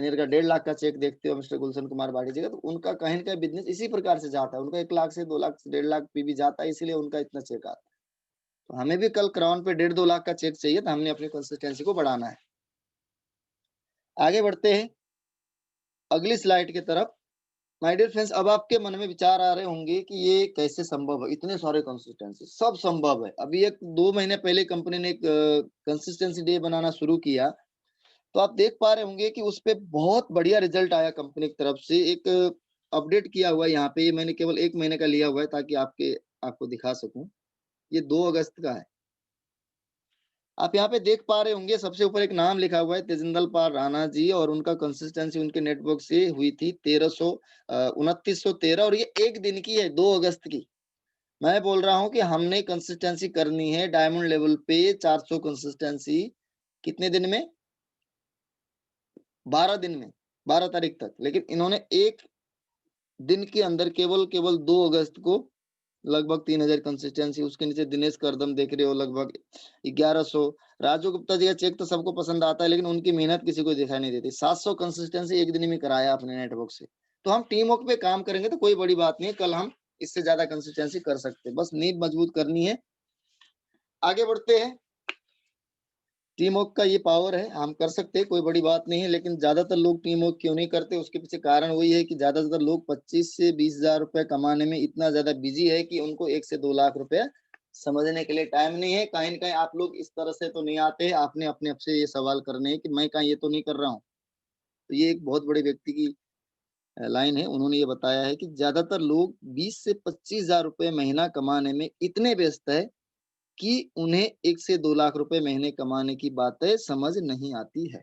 1.5 लाख का चेक देखते हो मिस्टर गुलशन कुमार बाड़ी जी का तो उनका कहीं ना कहीं बिजनेस इसी प्रकार से जाता है उनका 1 लाख से 2 लाख से 1.5 लाख पीवी जाता है इसीलिए उनका इतना चेक आता है तो हमें भी कल क्राउन पे 1.5-2 लाख का चेक चाहिए तो हमने अपनी कंसिस्टेंसी को बढ़ाना है आगे बढ़ते हैं अगली स्लाइड की तरफ माय डियर फ्रेंड्स अब आपके मन में विचार आ रहे होंगे कि ये कैसे संभव है इतने सारे कंसिस्टेंसी सब संभव है अभी 1-2 महीने पहले कंपनी ने एक कंसिस्टेंसी डे बनाना शुरू किया तो आप देख पा रहे होंगे कि उस पे बहुत बढ़िया रिजल्ट आया कंपनी की तरफ से एक अपडेट किया हुआ यहाँ पे ये मैंने केवल 1 महीने का लिया हुआ है ताकि आपको दिखा सकूं ये 2 अगस्त का है आप यहाँ पे देख पा रहे होंगे सबसे ऊपर एक नाम लिखा हुआ है तेजिंदर पाल राणा जी और उनका कंसिस्टेंसी उनके नेटवर्क से हुई थी 2913 और ये एक दिन की है 2 अगस्त की मैं बोल रहा हूँ कि हमने कंसिस्टेंसी करनी है डायमंड लेवल पे 400 कंसिस्टेंसी कितने दिन में 12 दिन में 12 तारीख तक लेकिन इन्होंने एक दिन के अंदर केवल 2 अगस्त को लगभग 3,000 कंसिस्टेंसी उसके नीचे दिनेश करदम देख रहे हो लगभग 1100 राजू गुप्ता जी का चेक तो सबको पसंद आता है लेकिन उनकी मेहनत किसी को दिखाई नहीं देती 700 कंसिस्टेंसी एक दिन में कराया अपने नेटवर्क से तो हम टीम वर्क पे काम करेंगे तो कोई बड़ी बात नहीं है कल हम इससे ज्यादा कंसिस्टेंसी कर सकते हैं बस नींव मजबूत करनी है आगे बढ़ते हैं टीम वर्क का ये पावर है हम कर सकते हैं कोई बड़ी बात नहीं है लेकिन ज्यादातर लोग टीम वर्क क्यों नहीं करते उसके पीछे कारण वही है कि ज्यादातर लोग 25 से 20,000 रुपए कमाने में इतना ज्यादा बिजी है कि उनको 1 से 2 लाख रुपए समझने के लिए टाइम नहीं है कहीं ना कहीं आप लोग इस तरह से तो नहीं आते आपने अपने आप से ये सवाल करने हैं कि मैं कहीं ये तो नहीं कर रहा हूँ तो ये एक बहुत बड़े व्यक्ति की लाइन है उन्होंने ये बताया है कि ज्यादातर लोग 20 से 25,000 रुपए महीना कमाने में इतने व्यस्त है कि उन्हें 1 से 2 लाख रुपए महीने कमाने की बातें समझ नहीं आती है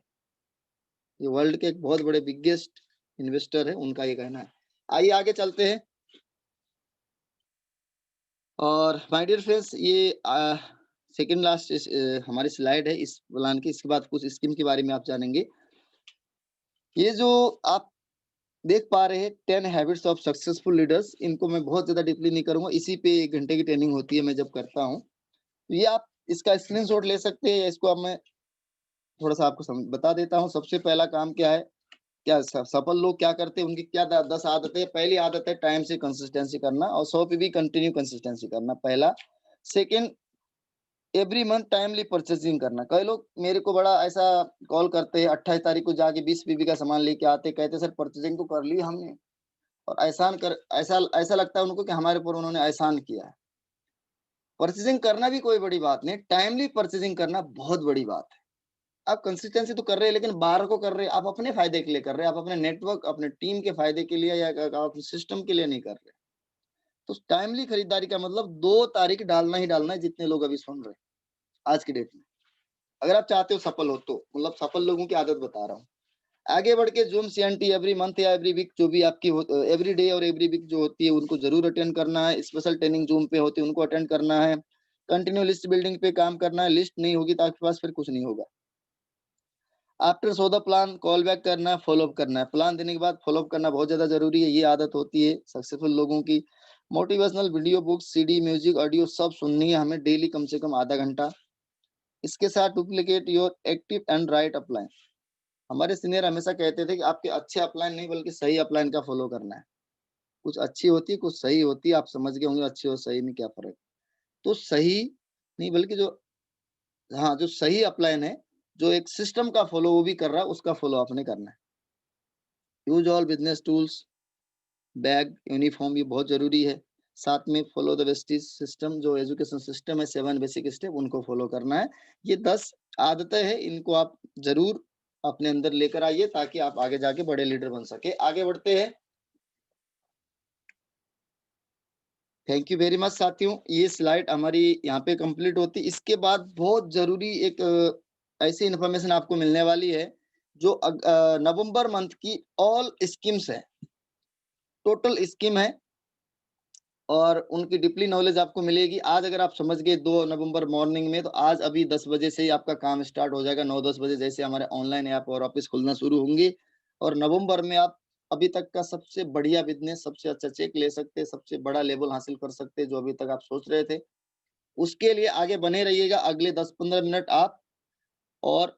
ये वर्ल्ड के एक बहुत बड़े बिगेस्ट इन्वेस्टर है उनका ये कहना है आइए आगे चलते हैं और माय डियर फ्रेंड्स ये सेकंड लास्ट हमारी स्लाइड है इस प्लान की इसके बाद कुछ स्कीम के बारे में आप जानेंगे ये जो आप देख पा रहे हैं 10 हैबिट्स ऑफ सक्सेसफुल लीडर्स इनको मैं बहुत ज्यादा डीपली नहीं करूंगा इसी पे 1 घंटे की ट्रेनिंग होती है मैं जब करता हूँ तो ये आप इसका स्क्रीनशॉट ले सकते हैं या इसको अब मैं थोड़ा सा आपको बता देता हूँ सबसे पहला काम क्या है क्या सफल लोग क्या करते हैं उनकी क्या 10 आदतें पहली आदत है टाइम से कंसिस्टेंसी करना और 100 पे भी कंटिन्यू कंसिस्टेंसी करना पहला second every month timely purchasing करना कई लोग मेरे को बड़ा ऐसा कॉल करते हैं 28 तारीख को जाके 20 पीबी का सामान लेके आते कहते सर परचेजिंग तो कर ली हमने और ऐसा लगता है उनको कि हमारे ऊपर उन्होंने एहसान किया है परचेजिंग करना भी कोई बड़ी बात नहीं टाइमली परचेजिंग करना बहुत बड़ी बात है आप कंसिस्टेंसी तो कर रहे हैं लेकिन बाहर को कर रहे हैं आप अपने फायदे के लिए कर रहे हैं आप अपने नेटवर्क अपने टीम के फायदे के लिए या अपने सिस्टम के लिए नहीं कर रहे तो टाइमली खरीदारी का मतलब 2 तारीख डालना ही डालना है जितने लोग अभी सुन रहे हैं आज की डेट में अगर आप चाहते हो सफल हो तो मतलब सफल लोगों की आदत बता रहा हूँ आगे बढ़ के जूम सीएनटी एवरी मंथ या एवरी वीक जो भी आपकी एवरी डे और एवरी वीक जो होती है उनको जरूर अटेंड करना है स्पेशल ट्रेनिंग जूम पे होती है उनको अटेंड करना है कंटिन्यू लिस्ट बिल्डिंग पे काम करना है। लिस्ट नहीं होगी तो आपके पास फिर कुछ नहीं होगा। After so the plan call back करना है, फॉलो अप करना है। प्लान देने के बाद फॉलो अप करना बहुत ज्यादा जरूरी है। ये आदत होती है सक्सेसफुल लोगों की। Motivational video, books, CD, music, audio सब सुननी है हमें डेली कम से कम आधा घंटा। इसके साथ duplicate your active and right upline. हमारे सीनियर हमेशा कहते थे कि आपके अच्छे अपलाइन नहीं बल्कि सही अपलाइन का फॉलो करना है। कुछ अच्छी होती है, कुछ सही होती है। आप समझ गए होंगे अच्छी और सही में क्या फर्क। तो सही नहीं बल्कि जो हाँ, जो सही अपलाइन है, जो एक सिस्टम का फॉलो वो भी कर रहा है, उसका फॉलो आपने करना है। Use all business tools, bag, uniform ये बहुत जरूरी है। साथ में फॉलो द वेस्टिज सिस्टम, जो एजुकेशन सिस्टम है 7 बेसिक स्टेप, उनको फॉलो करना है। ये 10 आदतें हैं, इनको आप जरूर अपने अंदर लेकर आइए ताकि आप आगे जाके बड़े लीडर बन सके। आगे बढ़ते हैं। थैंक यू वेरी मच साथियों। ये स्लाइड हमारी यहाँ पे कंप्लीट होती। इसके बाद बहुत जरूरी एक ऐसी इन्फॉर्मेशन आपको मिलने वाली है जो नवंबर मंथ की ऑल स्कीम्स है, टोटल स्कीम है और उनकी डीपली नॉलेज आपको मिलेगी। आज अगर आप समझ गए 2 नवंबर मॉर्निंग में, तो आज अभी 10 बजे से ही आपका काम स्टार्ट हो जाएगा। 9-10 बजे जैसे हमारे ऑनलाइन ऐप और ऑफिस खुलना शुरू होंगे और नवंबर में आप अभी तक का सबसे बढ़िया बिजनेस, सबसे अच्छा चेक ले सकते हैं, सबसे बड़ा लेवल हासिल कर सकते हैं जो अभी तक आप सोच रहे थे। उसके लिए आगे बने रहिएगा अगले 10-15 मिनट आप। और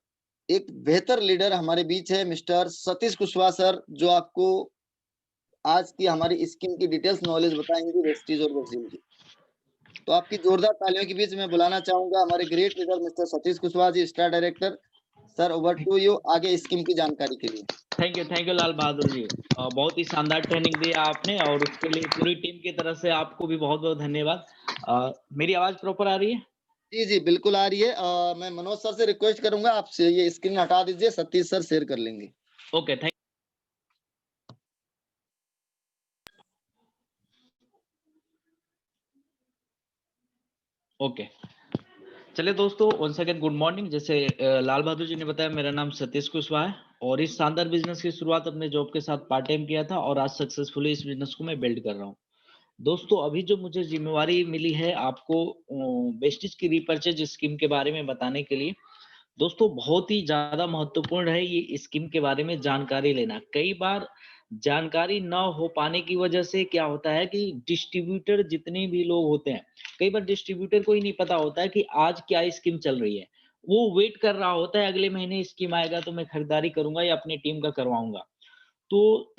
एक बेहतर लीडर हमारे बीच है मिस्टर सतीश कुशवाहा सर, जो आपको आज की हमारी स्कीम की डिटेल्स नॉलेज बताएंगे वेस्टीज और वैक्सीन की। तो आपकी जोरदार तालियों के बीच में बुलाना चाहूंगा हमारे great leader mister Satish Kushwaha ji, star director. Sir over to you आगे स्कीम की जानकारी के लिए। Thank you Lal Bahadur ji. बहुत ही शानदार ट्रेनिंग दिया आपने और उसके लिए पूरी टीम की तरफ से आपको भी बहुत बहुत धन्यवाद। मेरी आवाज प्रॉपर आ रही है? जी जी बिल्कुल आ रही है। मैं मनोज सर से रिक्वेस्ट करूंगा आपसे ये स्क्रीन हटा दीजिए, सतीश सर शेयर कर लेंगे। ओके थैंक ओके चलिए दोस्तों, once again गुड मॉर्निंग। जैसे लाल बहादुर जी ने बताया, मेरा नाम सतीश कुशवाहा है और इस शानदार बिजनेस की शुरुआत अपने जॉब के साथ पार्ट टाइम किया था और आज सक्सेसफुली इस बिजनेस को मैं बिल्ड कर रहा हूँ। दोस्तों अभी जो मुझे जिम्मेवारी मिली है आपको वेस्टेज की रीपर्चेज स्कीम के बारे में बताने के लिए। दोस्तों बहुत ही ज्यादा महत्वपूर्ण है ये स्कीम के बारे में जानकारी लेना। कई बार जानकारी न हो पाने की वजह से क्या होता है कि डिस्ट्रीब्यूटर जितने भी लोग होते हैं, कई बार डिस्ट्रीब्यूटर को ही नहीं पता होता है कि आज क्या स्कीम चल रही है। वो वेट कर रहा होता है अगले महीने स्कीम आएगा तो मैं खरीदारी करूंगा या अपनी टीम का करवाऊंगा। तो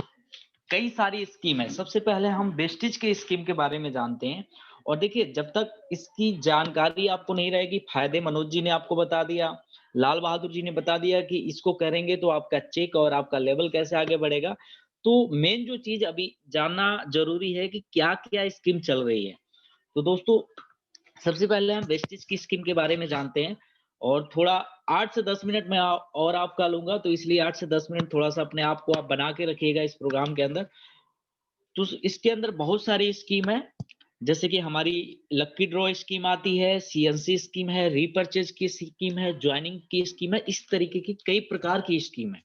कई सारी स्कीम है। सबसे पहले हम वेस्टेज के स्कीम के बारे में जानते हैं। और देखिए जब तक इसकी जानकारी आपको नहीं रहेगी, फायदे मनोज जी ने आपको बता दिया, लाल बहादुर जी ने बता दिया कि इसको करेंगे तो आपका चेक और आपका लेवल कैसे आगे बढ़ेगा। तो मेन जो चीज अभी जानना जरूरी है कि क्या क्या स्कीम चल रही है। तो दोस्तों सबसे पहले हम वेस्टेज की स्कीम के बारे में जानते हैं और थोड़ा 8 से 10 मिनट में और आपका लूंगा, तो इसलिए 8 से 10 मिनट थोड़ा सा अपने आप को आप बना के रखिएगा इस प्रोग्राम के अंदर। तो इसके अंदर बहुत सारी स्कीम है, जैसे कि हमारी लकी ड्रॉ स्कीम आती है, सीएनसी स्कीम है, रीपर्चेज की स्कीम है, ज्वाइनिंग की स्कीम है, इस तरीके की कई प्रकार की स्कीम है।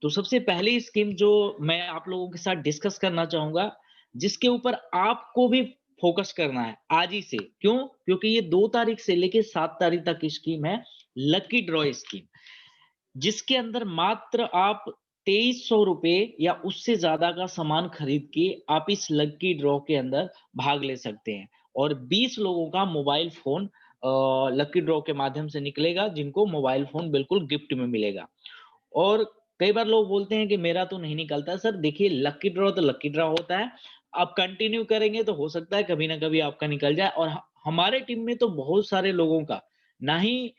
तो सबसे पहली स्कीम जो मैं आप लोगों के साथ डिस्कस करना चाहूंगा, जिसके ऊपर आपको भी फोकस करना है आज ही से। क्यों? क्योंकि ये 2 तारीख से लेके 7 तारीख तक की स्कीम है, लकी ड्रॉ स्कीम, जिसके अंदर मात्र आप 2300 रुपए या उससे ज्यादा का सामान खरीद के आप इस लकी ड्रॉ के अंदर भाग ले सकते हैं और 20 लोगों का मोबाइल फोन लकी ड्रॉ के माध्यम से निकलेगा, जिनको मोबाइल फोन बिल्कुल गिफ्ट में मिलेगा। और कई बार लोग बोलते हैं कि मेरा तो नहीं निकलता। सर देखिए, लकी ड्रॉ तो लकी ड्रॉ होता है, आप कंटिन्यू करेंगे तो हो सकता है कभी ना कभी आपका निकल जाए। और हमारे टीम में तो बहुत सारे लोगों का ना ही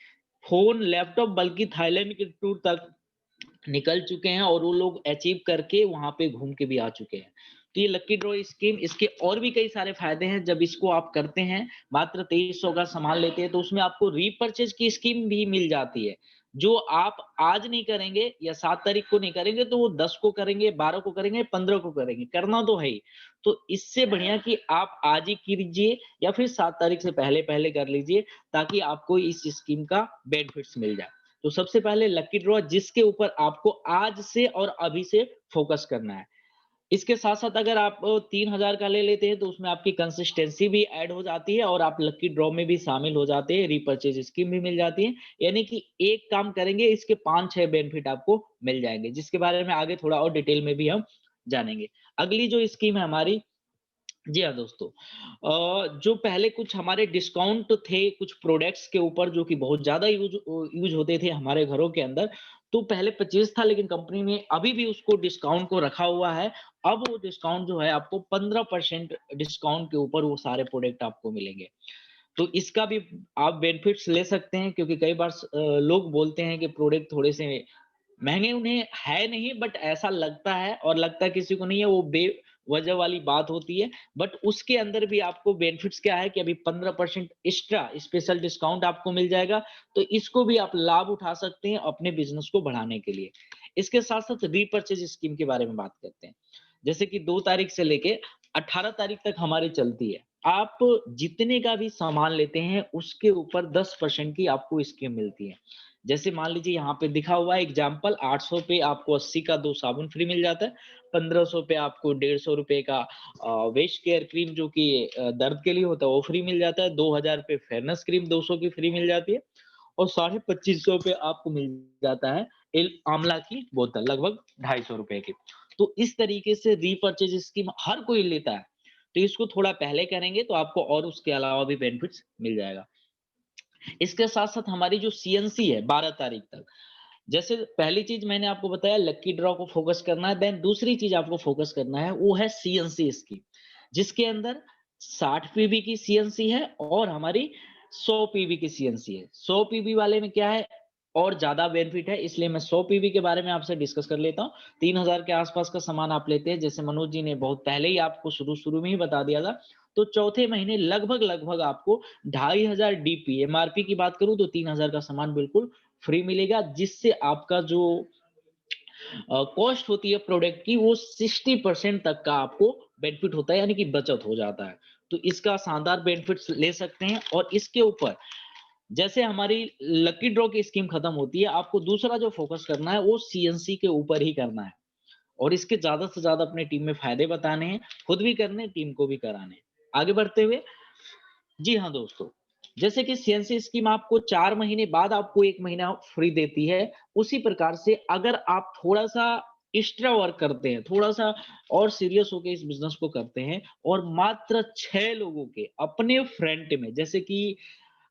फोन लैपटॉप बल्कि थाईलैंड के टूर तक निकल चुके हैं और वो लोग अचीव करके वहां पे घूम के भी आ चुके हैं। तो ये लकी ड्रॉ स्कीम, इसके और भी कई सारे फायदे हैं। जब इसको आप करते हैं, मात्र 2300 का सामान लेते हैं, तो उसमें आपको रीपर्चेज की स्कीम भी मिल जाती है। जो आप आज नहीं करेंगे या 7 तारीख को नहीं करेंगे तो वो 10 को करेंगे, 12 को करेंगे, 15 को करेंगे, करना तो है ही। तो इससे बढ़िया कि आप आज ही कीजिए या फिर 7 तारीख से पहले पहले कर लीजिए, ताकि आपको इस स्कीम का बेनिफिट्स मिल जाए। तो सबसे पहले लकी ड्रॉ, जिसके ऊपर आपको आज से और अभी से फोकस करना है। इसके साथ साथ अगर आप 3000 का ले लेते हैं तो उसमें आपकी कंसिस्टेंसी भी ऐड हो जाती है और आप लकी ड्रॉ में भी शामिल हो जाते हैं, रीपर्चेज स्कीम भी मिल जाती है। यानी कि एक काम करेंगे इसके 5-6 बेनिफिट आपको मिल जाएंगे, जिसके बारे में आगे थोड़ा और डिटेल में भी हम जानेंगे। अगली जो स्कीम है हमारी, जी हाँ दोस्तों, जो पहले कुछ हमारे डिस्काउंट थे कुछ प्रोडक्ट्स के ऊपर जो कि बहुत ज्यादा यूज होते थे हमारे घरों के अंदर, तो पहले 25 था लेकिन कंपनी ने अभी भी उसको डिस्काउंट को रखा हुआ है। अब वो डिस्काउंट जो है आपको 15% डिस्काउंट के ऊपर वो सारे प्रोडक्ट आपको मिलेंगे। तो इसका भी आप बेनिफिट्स ले सकते हैं, क्योंकि कई बार लोग बोलते हैं कि प्रोडक्ट थोड़े से महँगे उन्हें है नहीं, बट ऐसा लगता है, और लगता किसी को नहीं है, वो बेवजह वाली बात होती है। बट उसके अंदर भी आपको बेनिफिट्स क्या है कि अभी 15% एक्स्ट्रा स्पेशल डिस्काउंट आपको मिल जाएगा, तो इसको भी आप लाभ उठा सकते हैं अपने बिज़नेस को बढ़ाने के लिए। इसके साथ-साथ रीपर्चेज स्कीम के बारे में बात करते हैं। जैसे कि 2 तारीख से लेके 18 तारीख तक हमारी चलती है। आप जितने का भी सामान लेते हैं, उसके ऊपर 10% की आपको स्कीम मिलती है। जैसे मान लीजिए यहाँ पे दिखा हुआ है एग्जाम्पल, 800 पे आपको 80 का 2 साबुन फ्री मिल जाता है, 1500 पे आपको 150 रुपए का वेस्ट केयर क्रीम जो कि दर्द के लिए होता है वो फ्री मिल जाता है, 2000 पे फेयरनेस क्रीम 200 की फ्री मिल जाती है, और 2550 पे आपको मिल जाता है आंवला की बोतल लगभग 250 रुपए की। तो इस तरीके से रीपर्चेज स्कीम हर कोई लेता है, तो इसको थोड़ा पहले करेंगे तो आपको और उसके अलावा भी बेनिफिट्स मिल जाएगा। इसके साथ-साथ हमारी जो सीएनसी है 12 तारीख तक, जैसे पहली चीज़ मैंने आपको बताया लकी ड्रॉ को फ़ोकस करना है, देन दूसरी चीज़ आपको फ़ोकस करना है वो है सीएनसी स्कीम, जिसके अंदर 60 पीवी की सीएनसी है और हमारी 100 पीवी की सीएनसी है। 100 पीवी वाले में क्या है और ज़्यादा बेनिफिट है, इसलिए मैं 100 पीवी के बारे में आपसे डिस्कस कर लेता हूँ। 3000 के आसपास का सामान आप लेते हैं, जैसे मनोज जी ने बहुत पहले ही आपको शुरू-शुरू में ही बता दिया था, तो चौथे महीने लगभग आपको 2500 डीपी एमआरपी की बात करूँ तो 3000 का सामान बिल्कुल फ्री मिलेगा, जिससे आपका जो कॉस्ट होती है प्रोडक्ट की वो 60% तक का आपको बेनिफिट होता है, यानी कि बचत हो जाता है। तो इसका शानदार बेनिफिट्स ले सकते हैं, और इसके ऊपर जैसे हमारी लकी ड्रॉ की स्कीम खत्म होती है, आपको दूसरा जो फोकस करना है वो सीएनसी के ऊपर ही करना है, और इसके ज्यादा से ज्यादा अपने टीम में फायदे बताने हैं, खुद भी करने, टीम को भी कराने हैं। आगे बढ़ते हुए, जी हाँ दोस्तों, जैसे कि सीएनसी स्कीम आपको 4 महीने बाद आपको 1 महीना फ्री देती है, उसी प्रकार से अगर आप थोड़ा-सा एक्स्ट्रा वर्क करते हैं, थोड़ा-सा और सीरियस होके इस बिज़नेस को करते हैं और मात्र 6 लोगों के अपने फ्रंट में, जैसे कि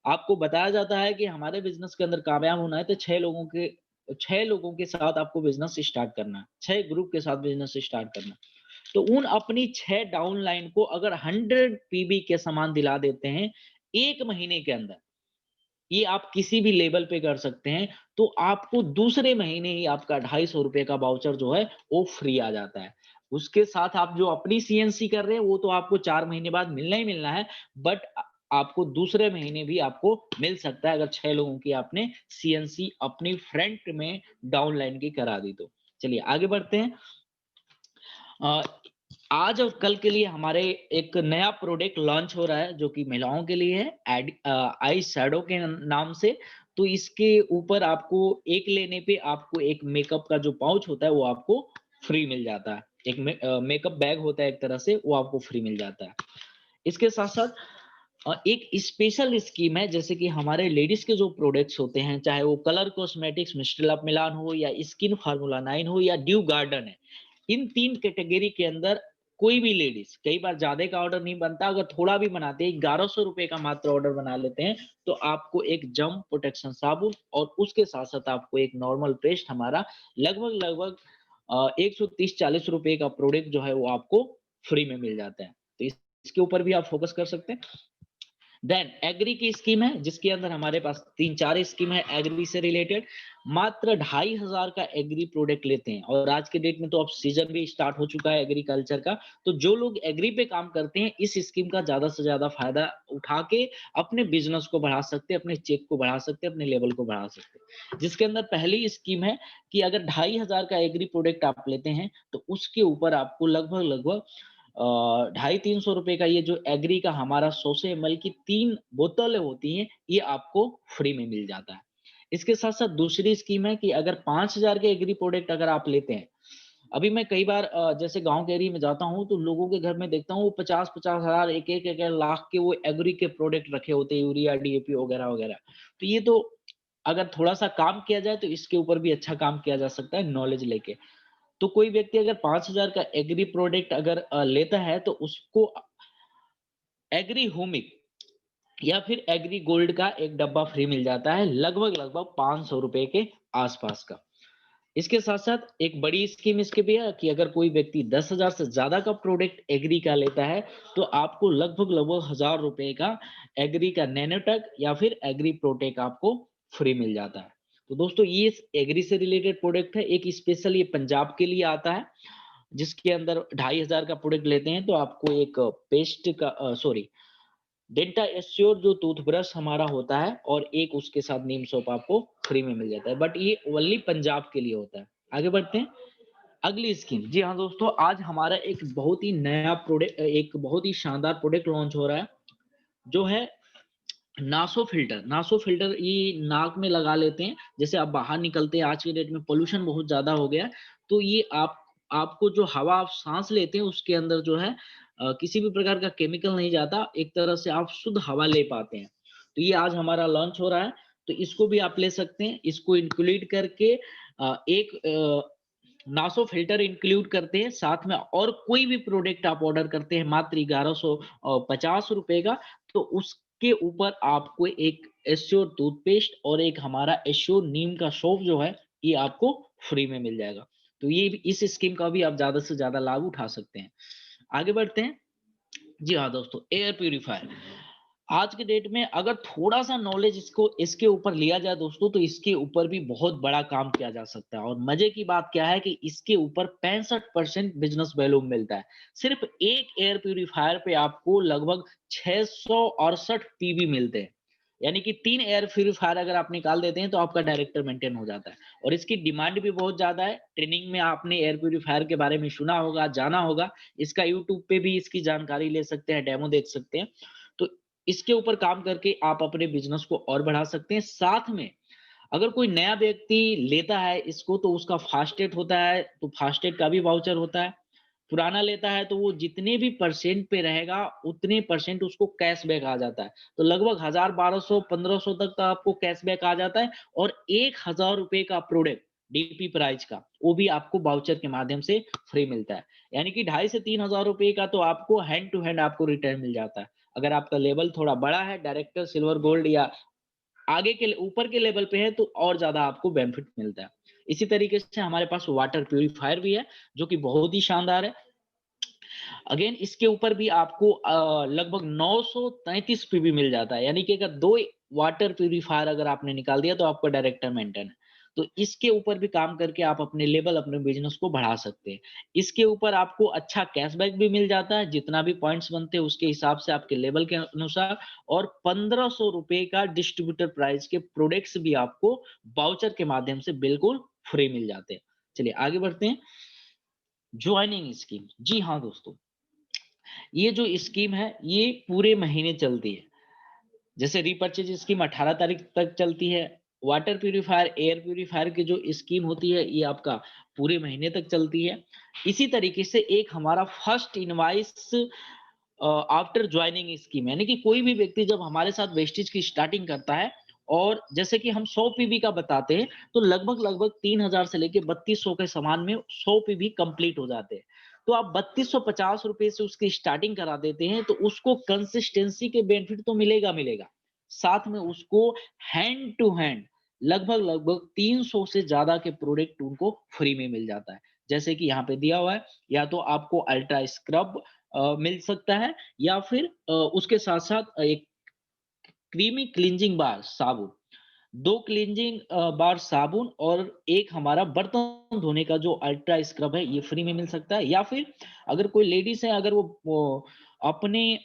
आपको बताया जाता है कि हमारे बिज़नेस के अंदर कामयाब होना है तो 6 लोगों के साथ आपको बिज़नेस स्टार्ट करना है, 6 ग्रुप के साथ बिज़नेस स्टार्ट करना है। तो उन अपनी 6 डाउनलाइन को अगर 100 पीबी के सामान दिला देते हैं 1 महीने के अंदर, ये आप किसी भी लेवल पे कर सकते हैं, तो आपको दूसरे महीने ही आपका ₹250 का वाउचर जो है वो फ्री आ जाता है। उसके साथ आप जो अपनी सीएनसी कर रहे हैं वो तो आपको 4 महीने बाद मिलना ही मिलना है, बट आपको दूसरे महीने भी आपको मिल सकता है अगर 6 लोगों की आपने सीएनसी अपनी फ्रंट में डाउनलाइन की करा दी तो। चलिए आगे बढ़ते हैं। अ, आज और कल के लिए हमारे एक नया प्रोडक्ट लॉन्च हो रहा है जो कि महिलाओं के लिए है, आई शैडो के नाम से। तो इसके ऊपर आपको एक लेने पे आपको एक मेकअप का जो पाउच होता है वो आपको फ्री मिल जाता है, एक मेकअप बैग होता है एक तरह से, वो आपको फ्री मिल जाता है। इसके साथ साथ एक स्पेशल स्कीम है, जैसे कि हमारे लेडीज के जो प्रोडक्ट्स होते हैं, चाहे वो कलर कॉस्मेटिक्स मिस्टर लव मिलान हो या स्किन फार्मूला 9 हो या ड्यू गार्डन है, इन 3 कैटेगरी के अंदर कोई भी लेडीज, कई बार ज्यादा का ऑर्डर नहीं बनता, अगर थोड़ा भी बनाते हैं 1100 रुपए का मात्र ऑर्डर बना लेते हैं, तो आपको एक जम प्रोटेक्शन साबुन और उसके साथ साथ आपको एक नॉर्मल पेस्ट हमारा लगभग 130-40 रुपए का प्रोडक्ट जो है वो आपको फ्री में मिल जाता है। तो इसके ऊपर भी आप फोकस कर सकते हैं। देन एग्री की स्कीम है, जिसके अंदर हमारे पास 3-4 स्कीम है एग्री से रिलेटेड। मात्र 2500 का एग्री प्रोडक्ट लेते हैं, और आज के डेट में तो अब सीजन भी स्टार्ट हो चुका है एग्रीकल्चर का, तो जो लोग एग्री पे काम करते हैं इस स्कीम का ज्यादा से ज्यादा फायदा उठा के अपने बिजनेस को बढ़ा सकते हैं, अपने चेक को बढ़ा सकते हैं, अपने लेवल को बढ़ा सकते हैं। जिसके अंदर पहली स्कीम है कि अगर 2500 का एग्री प्रोडक्ट आप लेते हैं तो उसके ऊपर आपको लगभग 250-300 रुपए का ये जो एग्री का हमारा 100 ml की 3 बोतलें होती हैं, ये आपको फ्री में मिल जाता है। इसके साथ साथ दूसरी स्कीम है कि अगर 5000 के एग्री प्रोडक्ट अगर आप लेते हैं, अभी मैं कई बार जैसे गांव के एरिया में जाता हूँ तो लोगों के घर में देखता हूँ 50-50 हजार एक लाख के वो एग्री के प्रोडक्ट रखे होते हैं, यूरिया डीएपी वगैरह वगैरह। तो ये तो अगर थोड़ा सा काम किया जाए तो इसके ऊपर भी अच्छा काम किया जा सकता है नॉलेज लेके। तो कोई व्यक्ति अगर 5,000 का एग्री प्रोडक्ट अगर लेता है तो उसको एग्री होमिक या फिर एग्री गोल्ड का एक डब्बा फ्री मिल जाता है, लगभग 500 रुपए के आसपास का। इसके साथ साथ एक बड़ी स्कीम इसके भी है कि अगर कोई व्यक्ति 10,000 से ज्यादा का प्रोडक्ट एग्री का लेता है तो आपको लगभग 1,000 रुपए का एग्री का नैनोटेक या फिर एग्री प्रोटेक आपको फ्री मिल जाता है। तो दोस्तों ये एग्री से रिलेटेड प्रोडक्ट है, एक स्पेशल ये पंजाब के लिए आता है, जिसके अंदर 2,500 का प्रोडक्ट लेते हैं तो आपको एक पेस्ट का सॉरी डेंटा एस्योर जो टूथब्रश हमारा होता है और एक उसके साथ नीम सोप आपको फ्री में मिल जाता है, बट ये ओनली पंजाब के लिए होता है। आगे बढ़ते हैं अगली स्कीम। जी हाँ दोस्तों, आज हमारा एक बहुत ही नया प्रोडक्ट, एक बहुत ही शानदार प्रोडक्ट लॉन्च हो रहा है जो है नासो फिल्टर। नासो फिल्टर ये नाक में लगा लेते हैं, जैसे आप बाहर निकलते हैं, आज के डेट में पोल्यूशन बहुत ज्यादा हो गया है, तो ये आपको जो हवा आप सांस लेते हैं उसके अंदर जो है किसी भी प्रकार का केमिकल नहीं जाता, एक तरह से आप शुद्ध हवा ले पाते हैं। तो ये आज हमारा लॉन्च हो रहा है, तो इसको भी आप ले सकते हैं। इसको इंक्लूड करके एक नासो फिल्टर इंक्लूड करते हैं, साथ में और कोई भी प्रोडक्ट आप ऑर्डर करते हैं मात्र 1150 रुपए का, तो उसके ऊपर आपको एक एश्योर टूथपेस्ट और एक हमारा एश्योर नीम का सोप जो है ये आपको फ्री में मिल जाएगा। तो ये इस स्कीम का भी आप ज्यादा से ज्यादा लाभ उठा सकते हैं। आगे बढ़ते हैं। जी हाँ दोस्तों, एयर प्यूरिफायर आज के डेट में अगर थोड़ा सा नॉलेज इसके ऊपर लिया जाए दोस्तों तो इसके ऊपर भी बहुत बड़ा काम किया जा सकता है। और मजे की बात क्या है कि इसके ऊपर 65% बिजनेस वैल्यू मिलता है। सिर्फ एक एयर प्यूरिफायर पे आपको लगभग 668 पीवी मिलते हैं, यानी कि 3 एयर प्यूरिफायर अगर आप निकाल देते हैं तो आपका डायरेक्टर मेंटेन हो जाता है। और इसकी डिमांड भी बहुत ज्यादा है। ट्रेनिंग में आपने एयर प्यूरिफायर के बारे में सुना होगा, जाना होगा, इसका यूट्यूब पे भी इसकी जानकारी ले सकते हैं, डेमो देख सकते हैं। तो इसके ऊपर काम करके आप अपने बिजनेस को और बढ़ा सकते हैं। साथ में अगर कोई नया व्यक्ति लेता है इसको तो उसका फास्टेट होता है, तो फास्टेट का भी वाउचर होता है। पुराना लेता है तो वो जितने भी परसेंट पे रहेगा उतने परसेंट उसको कैशबैक आ जाता है। तो लगभग 1,000, 1,200, 1,500 तक का आपको कैशबैक आ जाता है। और 1,000 रुपए का प्रोडक्ट डीपी प्राइस का वो भी आपको वाउचर के माध्यम से फ्री मिलता है। यानी कि 2,500 से 3,000 रुपए का तो आपको हैंड टू हैंड आपको रिटर्न मिल जाता है। अगर आपका लेवल थोड़ा बड़ा है, डायरेक्टर, सिल्वर, गोल्ड या आगे के ऊपर के लेवल पे है, तो और ज्यादा आपको बेनिफिट मिलता है। इसी तरीके से हमारे पास वाटर प्यूरिफायर भी है जो कि बहुत ही शानदार है। अगेन इसके ऊपर भी आपको लगभग 933 पीवी मिल जाता है, यानी कि अगर 2 वाटर प्यूरिफायर अगर आपने निकाल दिया तो आपका डायरेक्टर मेंटेन है। तो इसके ऊपर भी काम करके आप अपने लेवल, अपने बिजनेस को बढ़ा सकते हैं। इसके ऊपर आपको अच्छा कैशबैक भी मिल जाता है, जितना भी पॉइंट्स बनते हैं उसके हिसाब से आपके लेवल के अनुसार। और 1,500 रुपए का डिस्ट्रीब्यूटर प्राइस के प्रोडक्ट्स भी आपको वाउचर के माध्यम से बिल्कुल फ्री मिल जाते हैं। चलिए आगे बढ़ते हैं। Joining scheme. जी हाँ दोस्तों, ये जो स्कीम है ये पूरे महीने चलती है। जैसे रीपर्चेज स्कीम 18 तारीख तक चलती है, वाटर प्यूरिफायर, एयर प्यूरिफायर की जो स्कीम होती है ये आपका पूरे महीने तक चलती है। इसी तरीके से एक हमारा first invoice after joining scheme, यानी कि कोई भी व्यक्ति जब हमारे साथ वेस्टेज की स्टार्टिंग करता है और जैसे कि हम 100 पीवी का बताते हैं तो लगभग 3,000 से लेके 3,200 के समान में 100 पीवी कंप्लीट हो जाते हैं। तो आप 3,250 रुपए से उसकी स्टार्टिंग करा देते हैं तो उसको कंसिस्टेंसी के बेनिफिट तो मिलेगा, साथ में उसको हैंड टू हैंड लगभग 300 से ज्यादा के प्रोडक्ट उनको फ्री में मिल जाता है। जैसे कि यहाँ पे दिया हुआ है, या तो आपको अल्ट्रा स्क्रब मिल सकता है, या फिर उसके साथ साथ एक क्रीमी क्लींजिंग बार साबुन, 2 क्लींजिंग बार साबुन और एक हमारा बर्तन धोने का जो अल्ट्रा स्क्रब है ये फ्री में मिल सकता है। या फिर अगर कोई लेडीज है, अगर वो अपने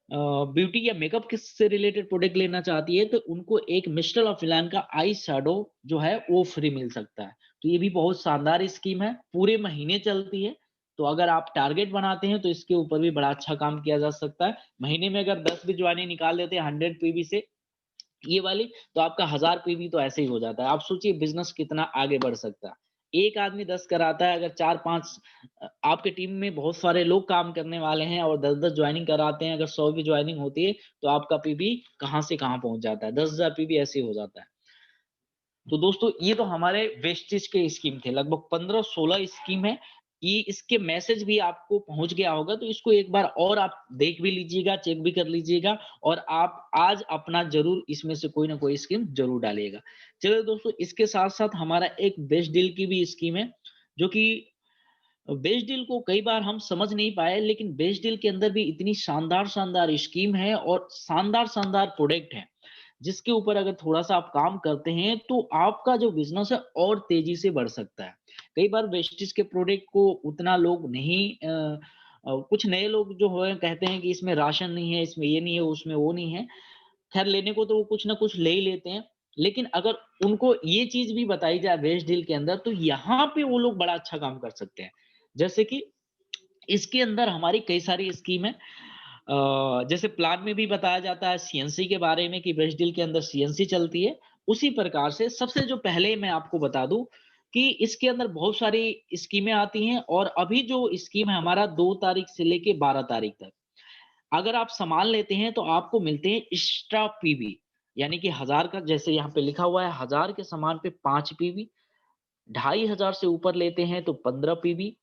ब्यूटी या मेकअप से रिलेटेड प्रोडक्ट लेना चाहती है तो उनको एक मिस्टर ऑफ मिलान का आई शैडो जो है वो फ्री मिल सकता है। तो ये भी बहुत शानदार स्कीम है, पूरे महीने चलती है। तो अगर आप टारगेट बनाते हैं तो इसके ऊपर भी बड़ा अच्छा काम किया जा सकता है। महीने में अगर 10 भी ज्वाइनिंग निकाल देते हैं 100 पीवी से ये वाली, तो आपका 1,000 पीवी तो ऐसे ही हो जाता है। आप सोचिए बिजनेस कितना आगे बढ़ सकता है। एक आदमी 10 कराता है, अगर 4-5 आपके टीम में बहुत सारे लोग काम करने वाले हैं और 10-10 ज्वाइनिंग कराते हैं, अगर 100 की ज्वाइनिंग होती है तो आपका पीबी कहाँ से कहाँ पहुंच जाता है, 10,000 पीबी ऐसे ही हो जाता है। तो दोस्तों ये तो हमारे वेस्टेज के स्कीम थे, लगभग 15-16 स्कीम है। ये इसके मैसेज भी आपको पहुंच गया होगा, तो इसको एक बार और आप देख भी लीजिएगा, चेक भी कर लीजिएगा और आप आज अपना जरूर इसमें से कोई ना कोई स्कीम जरूर डालिएगा। चलिए दोस्तों, इसके साथ साथ हमारा एक बेस्ट डील की भी स्कीम है, जो कि बेस्ट डील को कई बार हम समझ नहीं पाए, लेकिन बेस्ट डील के अंदर भी इतनी शानदार शानदार स्कीम है और शानदार शानदार प्रोडक्ट है, जिसके ऊपर अगर थोड़ा-सा आप काम करते हैं, तो आपका जो बिज़नेस है और तेज़ी से बढ़ सकता है। कई बार वेस्टेज के प्रोडक्ट को उतना लोग नहीं कुछ नए लोग जो हैं कहते हैं कि इसमें राशन नहीं है, इसमें ये नहीं है, उसमें वो नहीं है। खैर लेने को तो वो कुछ ना कुछ ले ही लेते हैं, लेकिन अगर उनको ये चीज़ भी बताई जाए बेस्ट डील के अंदर, तो यहाँ पे वो लोग बड़ा अच्छा काम कर सकते हैं। जैसे कि इसके अंदर हमारी कई सारी स्कीम है। जैसे प्लान में भी बताया जाता है सीएनसी के बारे में कि बेस्ट डील के अंदर सीएनसी चलती है, उसी प्रकार से सबसे जो पहले मैं आपको बता दूं कि इसके अंदर बहुत सारी स्कीमें आती हैं और अभी जो स्कीम है हमारा 2 तारीख से लेके 12 तारीख तक, अगर आप सामान लेते हैं तो आपको मिलते हैं एक्स्ट्रा पीवी, यानी कि 1000 का, जैसे यहाँ पे लिखा हुआ है 1000 के सामान पे 5 पीवी, 2500 से ऊपर लेते हैं तो 15 पीवी,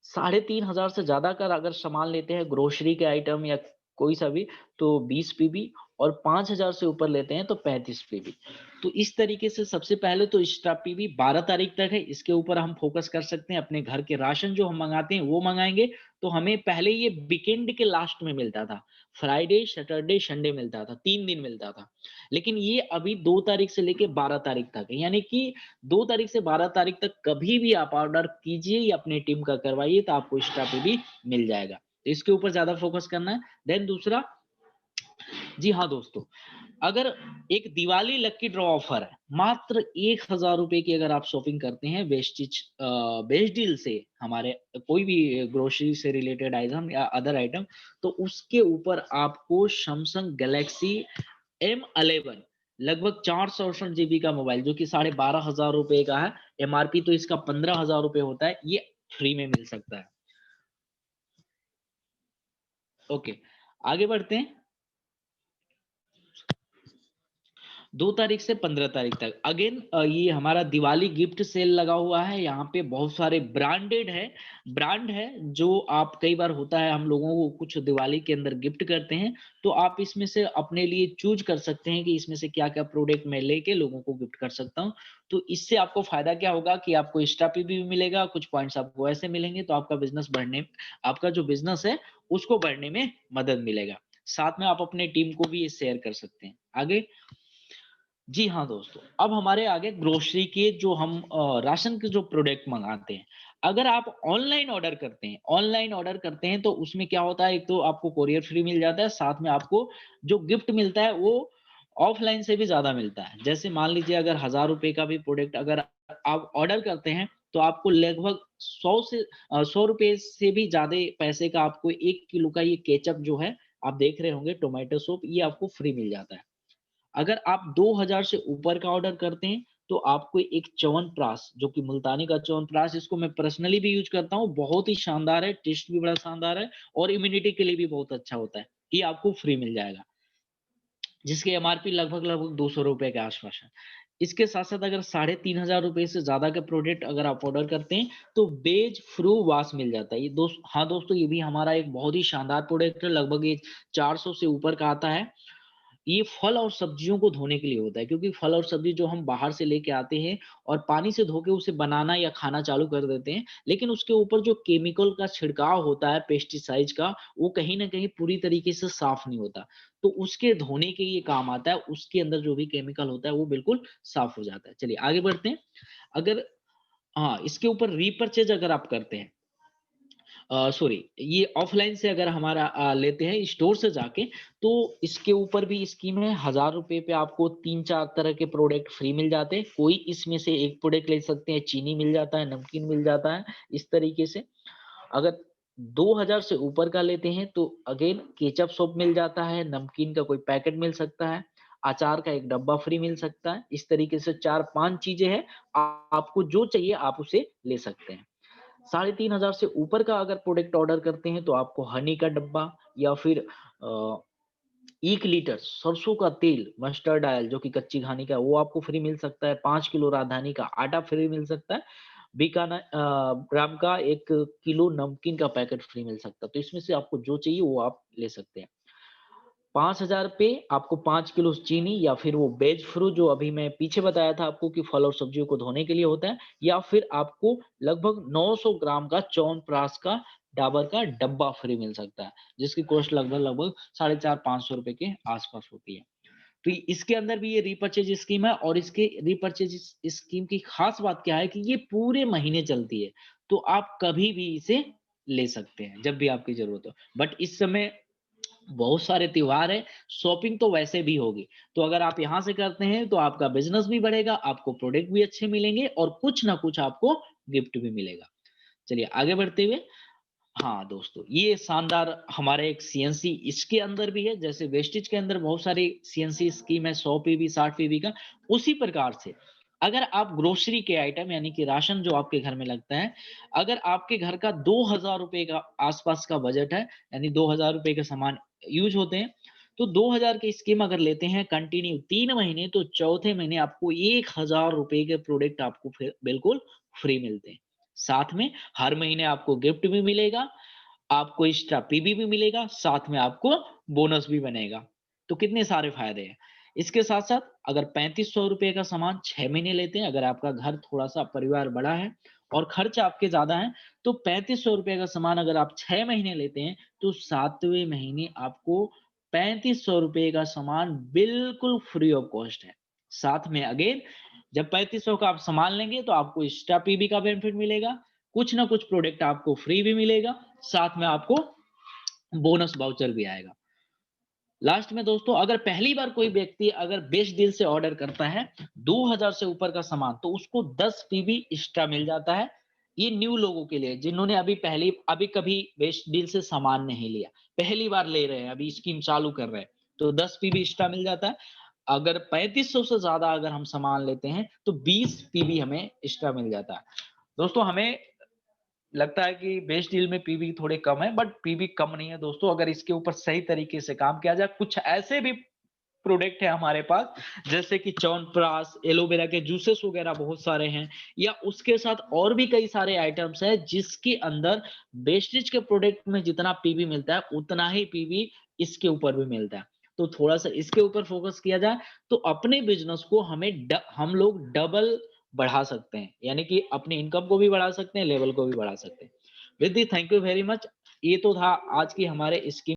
3,500 से ज्यादा का अगर सामान लेते हैं ग्रोसरी के आइटम या कोई सा भी तो 20 पीबी, और 5,000 से ऊपर लेते हैं तो 35 पीबी। तो इस तरीके से सबसे पहले तो एक्स्ट्रा पीबी 12 तारीख तक है, इसके ऊपर हम फोकस कर सकते हैं। अपने घर के राशन जो हम मंगाते हैं वो मंगाएंगे, तो हमें पहले ये वीकेंड के लास्ट में मिलता था, फ्राइडे सैटरडे संडे मिलता था, 3 दिन मिलता था, लेकिन ये अभी 2 तारीख से लेके 12 तारीख तक है, यानी कि 2 तारीख से 12 तारीख तक कभी भी आप ऑर्डर कीजिए या अपनी टीम का करवाइए तो आपको एक्स्ट्रा पे भी मिल जाएगा। तो इसके ऊपर ज्यादा फोकस करना है। देन दूसरा, जी हाँ दोस्तों, अगर एक दिवाली लकी ड्रॉ ऑफर है, मात्र 1,000 रुपए की अगर आप शॉपिंग करते हैं वेस्टिज बेस्ट डील से, हमारे कोई भी ग्रोसरी से रिलेटेड आइटम या अदर आइटम, तो उसके ऊपर आपको सैमसंग गैलेक्सी M11 लगभग 468 जीबी का मोबाइल, जो कि 12,500 रुपए का है, एमआरपी तो इसका 15,000 रुपए होता है, ये फ्री में मिल सकता है। ओके, आगे बढ़ते हैं। 2 तारीख से 15 तारीख तक अगेन ये हमारा दिवाली गिफ्ट सेल लगा हुआ है। यहाँ पे बहुत सारे ब्रांड है जो आप, कई बार होता है हम लोगों को कुछ दिवाली के अंदर गिफ्ट करते हैं, तो आप इसमें से अपने लिए चूज कर सकते हैं कि इसमें से क्या क्या प्रोडक्ट मैं लेके लोगों को गिफ्ट कर सकता हूँ। तो इससे आपको फायदा क्या होगा कि आपको एक्स्ट्रा पी भी मिलेगा, कुछ पॉइंट्स आपको ऐसे मिलेंगे, तो आपका बिजनेस बढ़ने, आपका जो बिजनेस है उसको बढ़ने में मदद मिलेगा। साथ में आप अपने टीम को भी शेयर कर सकते हैं। आगे, जी हाँ दोस्तों, अब हमारे आगे ग्रोसरी के जो हम राशन के जो प्रोडक्ट मंगाते हैं, अगर आप ऑनलाइन ऑर्डर करते हैं तो उसमें क्या होता है, एक तो आपको कोरियर फ्री मिल जाता है, साथ में आपको जो गिफ्ट मिलता है वो ऑफलाइन से भी ज्यादा मिलता है। जैसे मान लीजिए अगर 1,000 रुपए का भी प्रोडक्ट अगर आप ऑर्डर करते हैं तो आपको लगभग 100 रुपए से भी ज्यादा पैसे का आपको 1 किलो का ये केचप जो है, आप देख रहे होंगे टोमेटो सूप, ये आपको फ्री मिल जाता है। अगर आप 2000 से ऊपर का ऑर्डर करते हैं तो आपको एक च्यवनप्राश, जो कि मुल्तानी का च्यवनप्राश, इसको मैं पर्सनली भी यूज करता हूँ, बहुत ही शानदार है, टेस्ट भी बड़ा शानदार है और इम्यूनिटी के लिए भी बहुत अच्छा होता है, ये आपको फ्री मिल जाएगा, जिसकी एमआरपी लगभग 200 रुपए के आसपास है। इसके साथ साथ अगर 3,500 रुपए से ज्यादा का प्रोडक्ट अगर आप ऑर्डर करते हैं तो बेज फ्रू वाश मिल जाता है। ये हाँ दोस्तों, ये भी हमारा एक बहुत ही शानदार प्रोडक्ट है, लगभग ये 400 से ऊपर का आता है। ये फल और सब्जियों को धोने के लिए होता है, क्योंकि फल और सब्जी जो हम बाहर से लेके आते हैं और पानी से धो के उसे बनाना या खाना चालू कर देते हैं, लेकिन उसके ऊपर जो केमिकल का छिड़काव होता है पेस्टिसाइड्स का, वो कहीं ना कहीं पूरी तरीके से साफ नहीं होता, तो उसके धोने के ये काम आता है, उसके अंदर जो भी केमिकल होता है वो बिल्कुल साफ हो जाता है। चलिए आगे बढ़ते हैं। अगर हाँ, इसके ऊपर रीपर्चेज अगर आप करते हैं, सॉरी, ये ऑफलाइन से अगर हमारा लेते हैं स्टोर से जाके, तो इसके ऊपर भी स्कीम है। 1,000 रुपए पे आपको 3-4 तरह के प्रोडक्ट फ्री मिल जाते हैं, कोई इसमें से एक प्रोडक्ट ले सकते हैं, चीनी मिल जाता है, नमकीन मिल जाता है, इस तरीके से। अगर 2000 से ऊपर का लेते हैं तो अगेन केचप सोप मिल जाता है, नमकीन का कोई पैकेट मिल सकता है। अचार का एक डब्बा फ्री मिल सकता है। इस तरीके से 4-5 चीजें हैं, आपको जो चाहिए आप उसे ले सकते हैं। 3,500 से ऊपर का अगर प्रोडक्ट ऑर्डर करते हैं तो आपको हनी का डब्बा या फिर 1 लीटर सरसों का तेल, मस्टर्ड ऑयल जो कि कच्ची घानी का है, वो आपको फ्री मिल सकता है। 5 किलो राजधानी का आटा फ्री मिल सकता है। बीकाना ग्राम का 1 किलो नमकीन का पैकेट फ्री मिल सकता है। तो इसमें से आपको जो चाहिए वो आप ले सकते हैं। 5,000 पे आपको 5 किलो चीनी या फिर वो वेज फ्रूट जो अभी मैं पीछे बताया था आपको कि फल और सब्जियों को धोने के लिए होता है, या फिर आपको लगभग 900 ग्राम का च्यवनप्राश का डाबर का डब्बा फ्री मिल सकता है, जिसकी कॉस्ट लगभग 450-500 रुपए के आसपास होती है। तो इसके अंदर भी ये रीपर्चेज स्कीम है, और इसके रीपर्चेज स्कीम की खास बात क्या है कि ये पूरे महीने चलती है, तो आप कभी भी इसे ले सकते हैं जब भी आपकी जरूरत हो। बट इस समय बहुत सारे त्योहार है, शॉपिंग तो वैसे भी होगी, तो अगर आप यहाँ से करते हैं तो आपका बिजनेस भी बढ़ेगा, आपको प्रोडक्ट भी अच्छे मिलेंगे और कुछ ना कुछ आपको गिफ्ट भी मिलेगा। चलिए आगे बढ़ते हुए, हाँ दोस्तों, ये शानदार हमारे एक सीएनसी इसके अंदर भी है। जैसे वेस्टेज के अंदर बहुत सारी सीएनसी स्कीम है, 100 पीवी 60 पीवी का, उसी प्रकार से अगर आप ग्रोसरी के आइटम यानी कि राशन जो आपके घर में लगता है, अगर आपके घर का 2,000 रुपए का आसपास का बजट है, यानी 2,000 रुपए के सामान यूज होते हैं, तो 2,000 की स्कीम अगर लेते हैं कंटिन्यू 3 महीने, तो चौथे महीने आपको 1,000 रुपए के प्रोडक्ट आपको फिर बिल्कुल फ्री मिलते हैं। साथ में हर महीने आपको गिफ्ट भी मिलेगा, आपको एक्स्ट्रा पीबी भी मिलेगा, साथ में आपको बोनस भी बनेगा। तो कितने सारे फायदे हैं। इसके साथ-साथ अगर 3,500 रुपए का सामान 6 महीने लेते हैं, अगर आपका घर थोड़ा-सा परिवार बड़ा है और खर्च आपके ज़्यादा हैं, तो 3,500 रुपए का सामान अगर आप 6 महीने लेते हैं, तो 7वें महीने आपको 3,500 रुपए का सामान बिल्कुल फ्री ऑफ कॉस्ट है। साथ में अगेन जब 3,500 का आप सामान लेंगे, तो आपको एक्स्ट्रा पीबी का बेनिफिट मिलेगा, कुछ ना कुछ प्रोडक्ट आपको फ्री भी मिलेगा, साथ में आपको बोनस वाउचर भी आएगा। लास्ट में दोस्तों, अगर पहली बार कोई व्यक्ति अगर बेस्ट डील से ऑर्डर करता है 2,000 से ऊपर का सामान, तो उसको 10 पीबी एक्स्ट्रा मिल जाता है। ये न्यू लोगों के लिए जिन्होंने अभी कभी बेस्ट डील से सामान नहीं लिया, पहली बार ले रहे हैं, अभी स्कीम चालू कर रहे हैं, तो 10 पीबी एक्स्ट्रा मिल जाता है। अगर 3,500 से ज्यादा अगर हम सामान लेते हैं तो 20 पीबी हमें एक्स्ट्रा मिल जाता है। दोस्तों, हमें लगता है कि बेस्ट डील में पीवी थोड़े कम है, बट पीवी कम नहीं है दोस्तों। अगर इसके ऊपर सही तरीके से काम किया जाए, कुछ ऐसे भी प्रोडक्ट है हमारे पास जैसे कि च्यवनप्राश, एलोवेरा के जूसेस वगैरह बहुत सारे हैं, या उसके साथ और भी कई सारे आइटम्स हैं जिसके अंदर वेस्टेज के प्रोडक्ट में जितना पीवी मिलता है उतना ही पीवी इसके ऊपर भी मिलता है। तो थोड़ा सा इसके ऊपर फोकस किया जाए तो अपने बिजनेस को हम लोग डबल बढ़ा सकते हैं, यानी कि अपनी इनकम को भी बढ़ा सकते हैं, लेवल को भी बढ़ा सकते हैं। With the thank you very much. ये तो था आज की हमारे स्कीम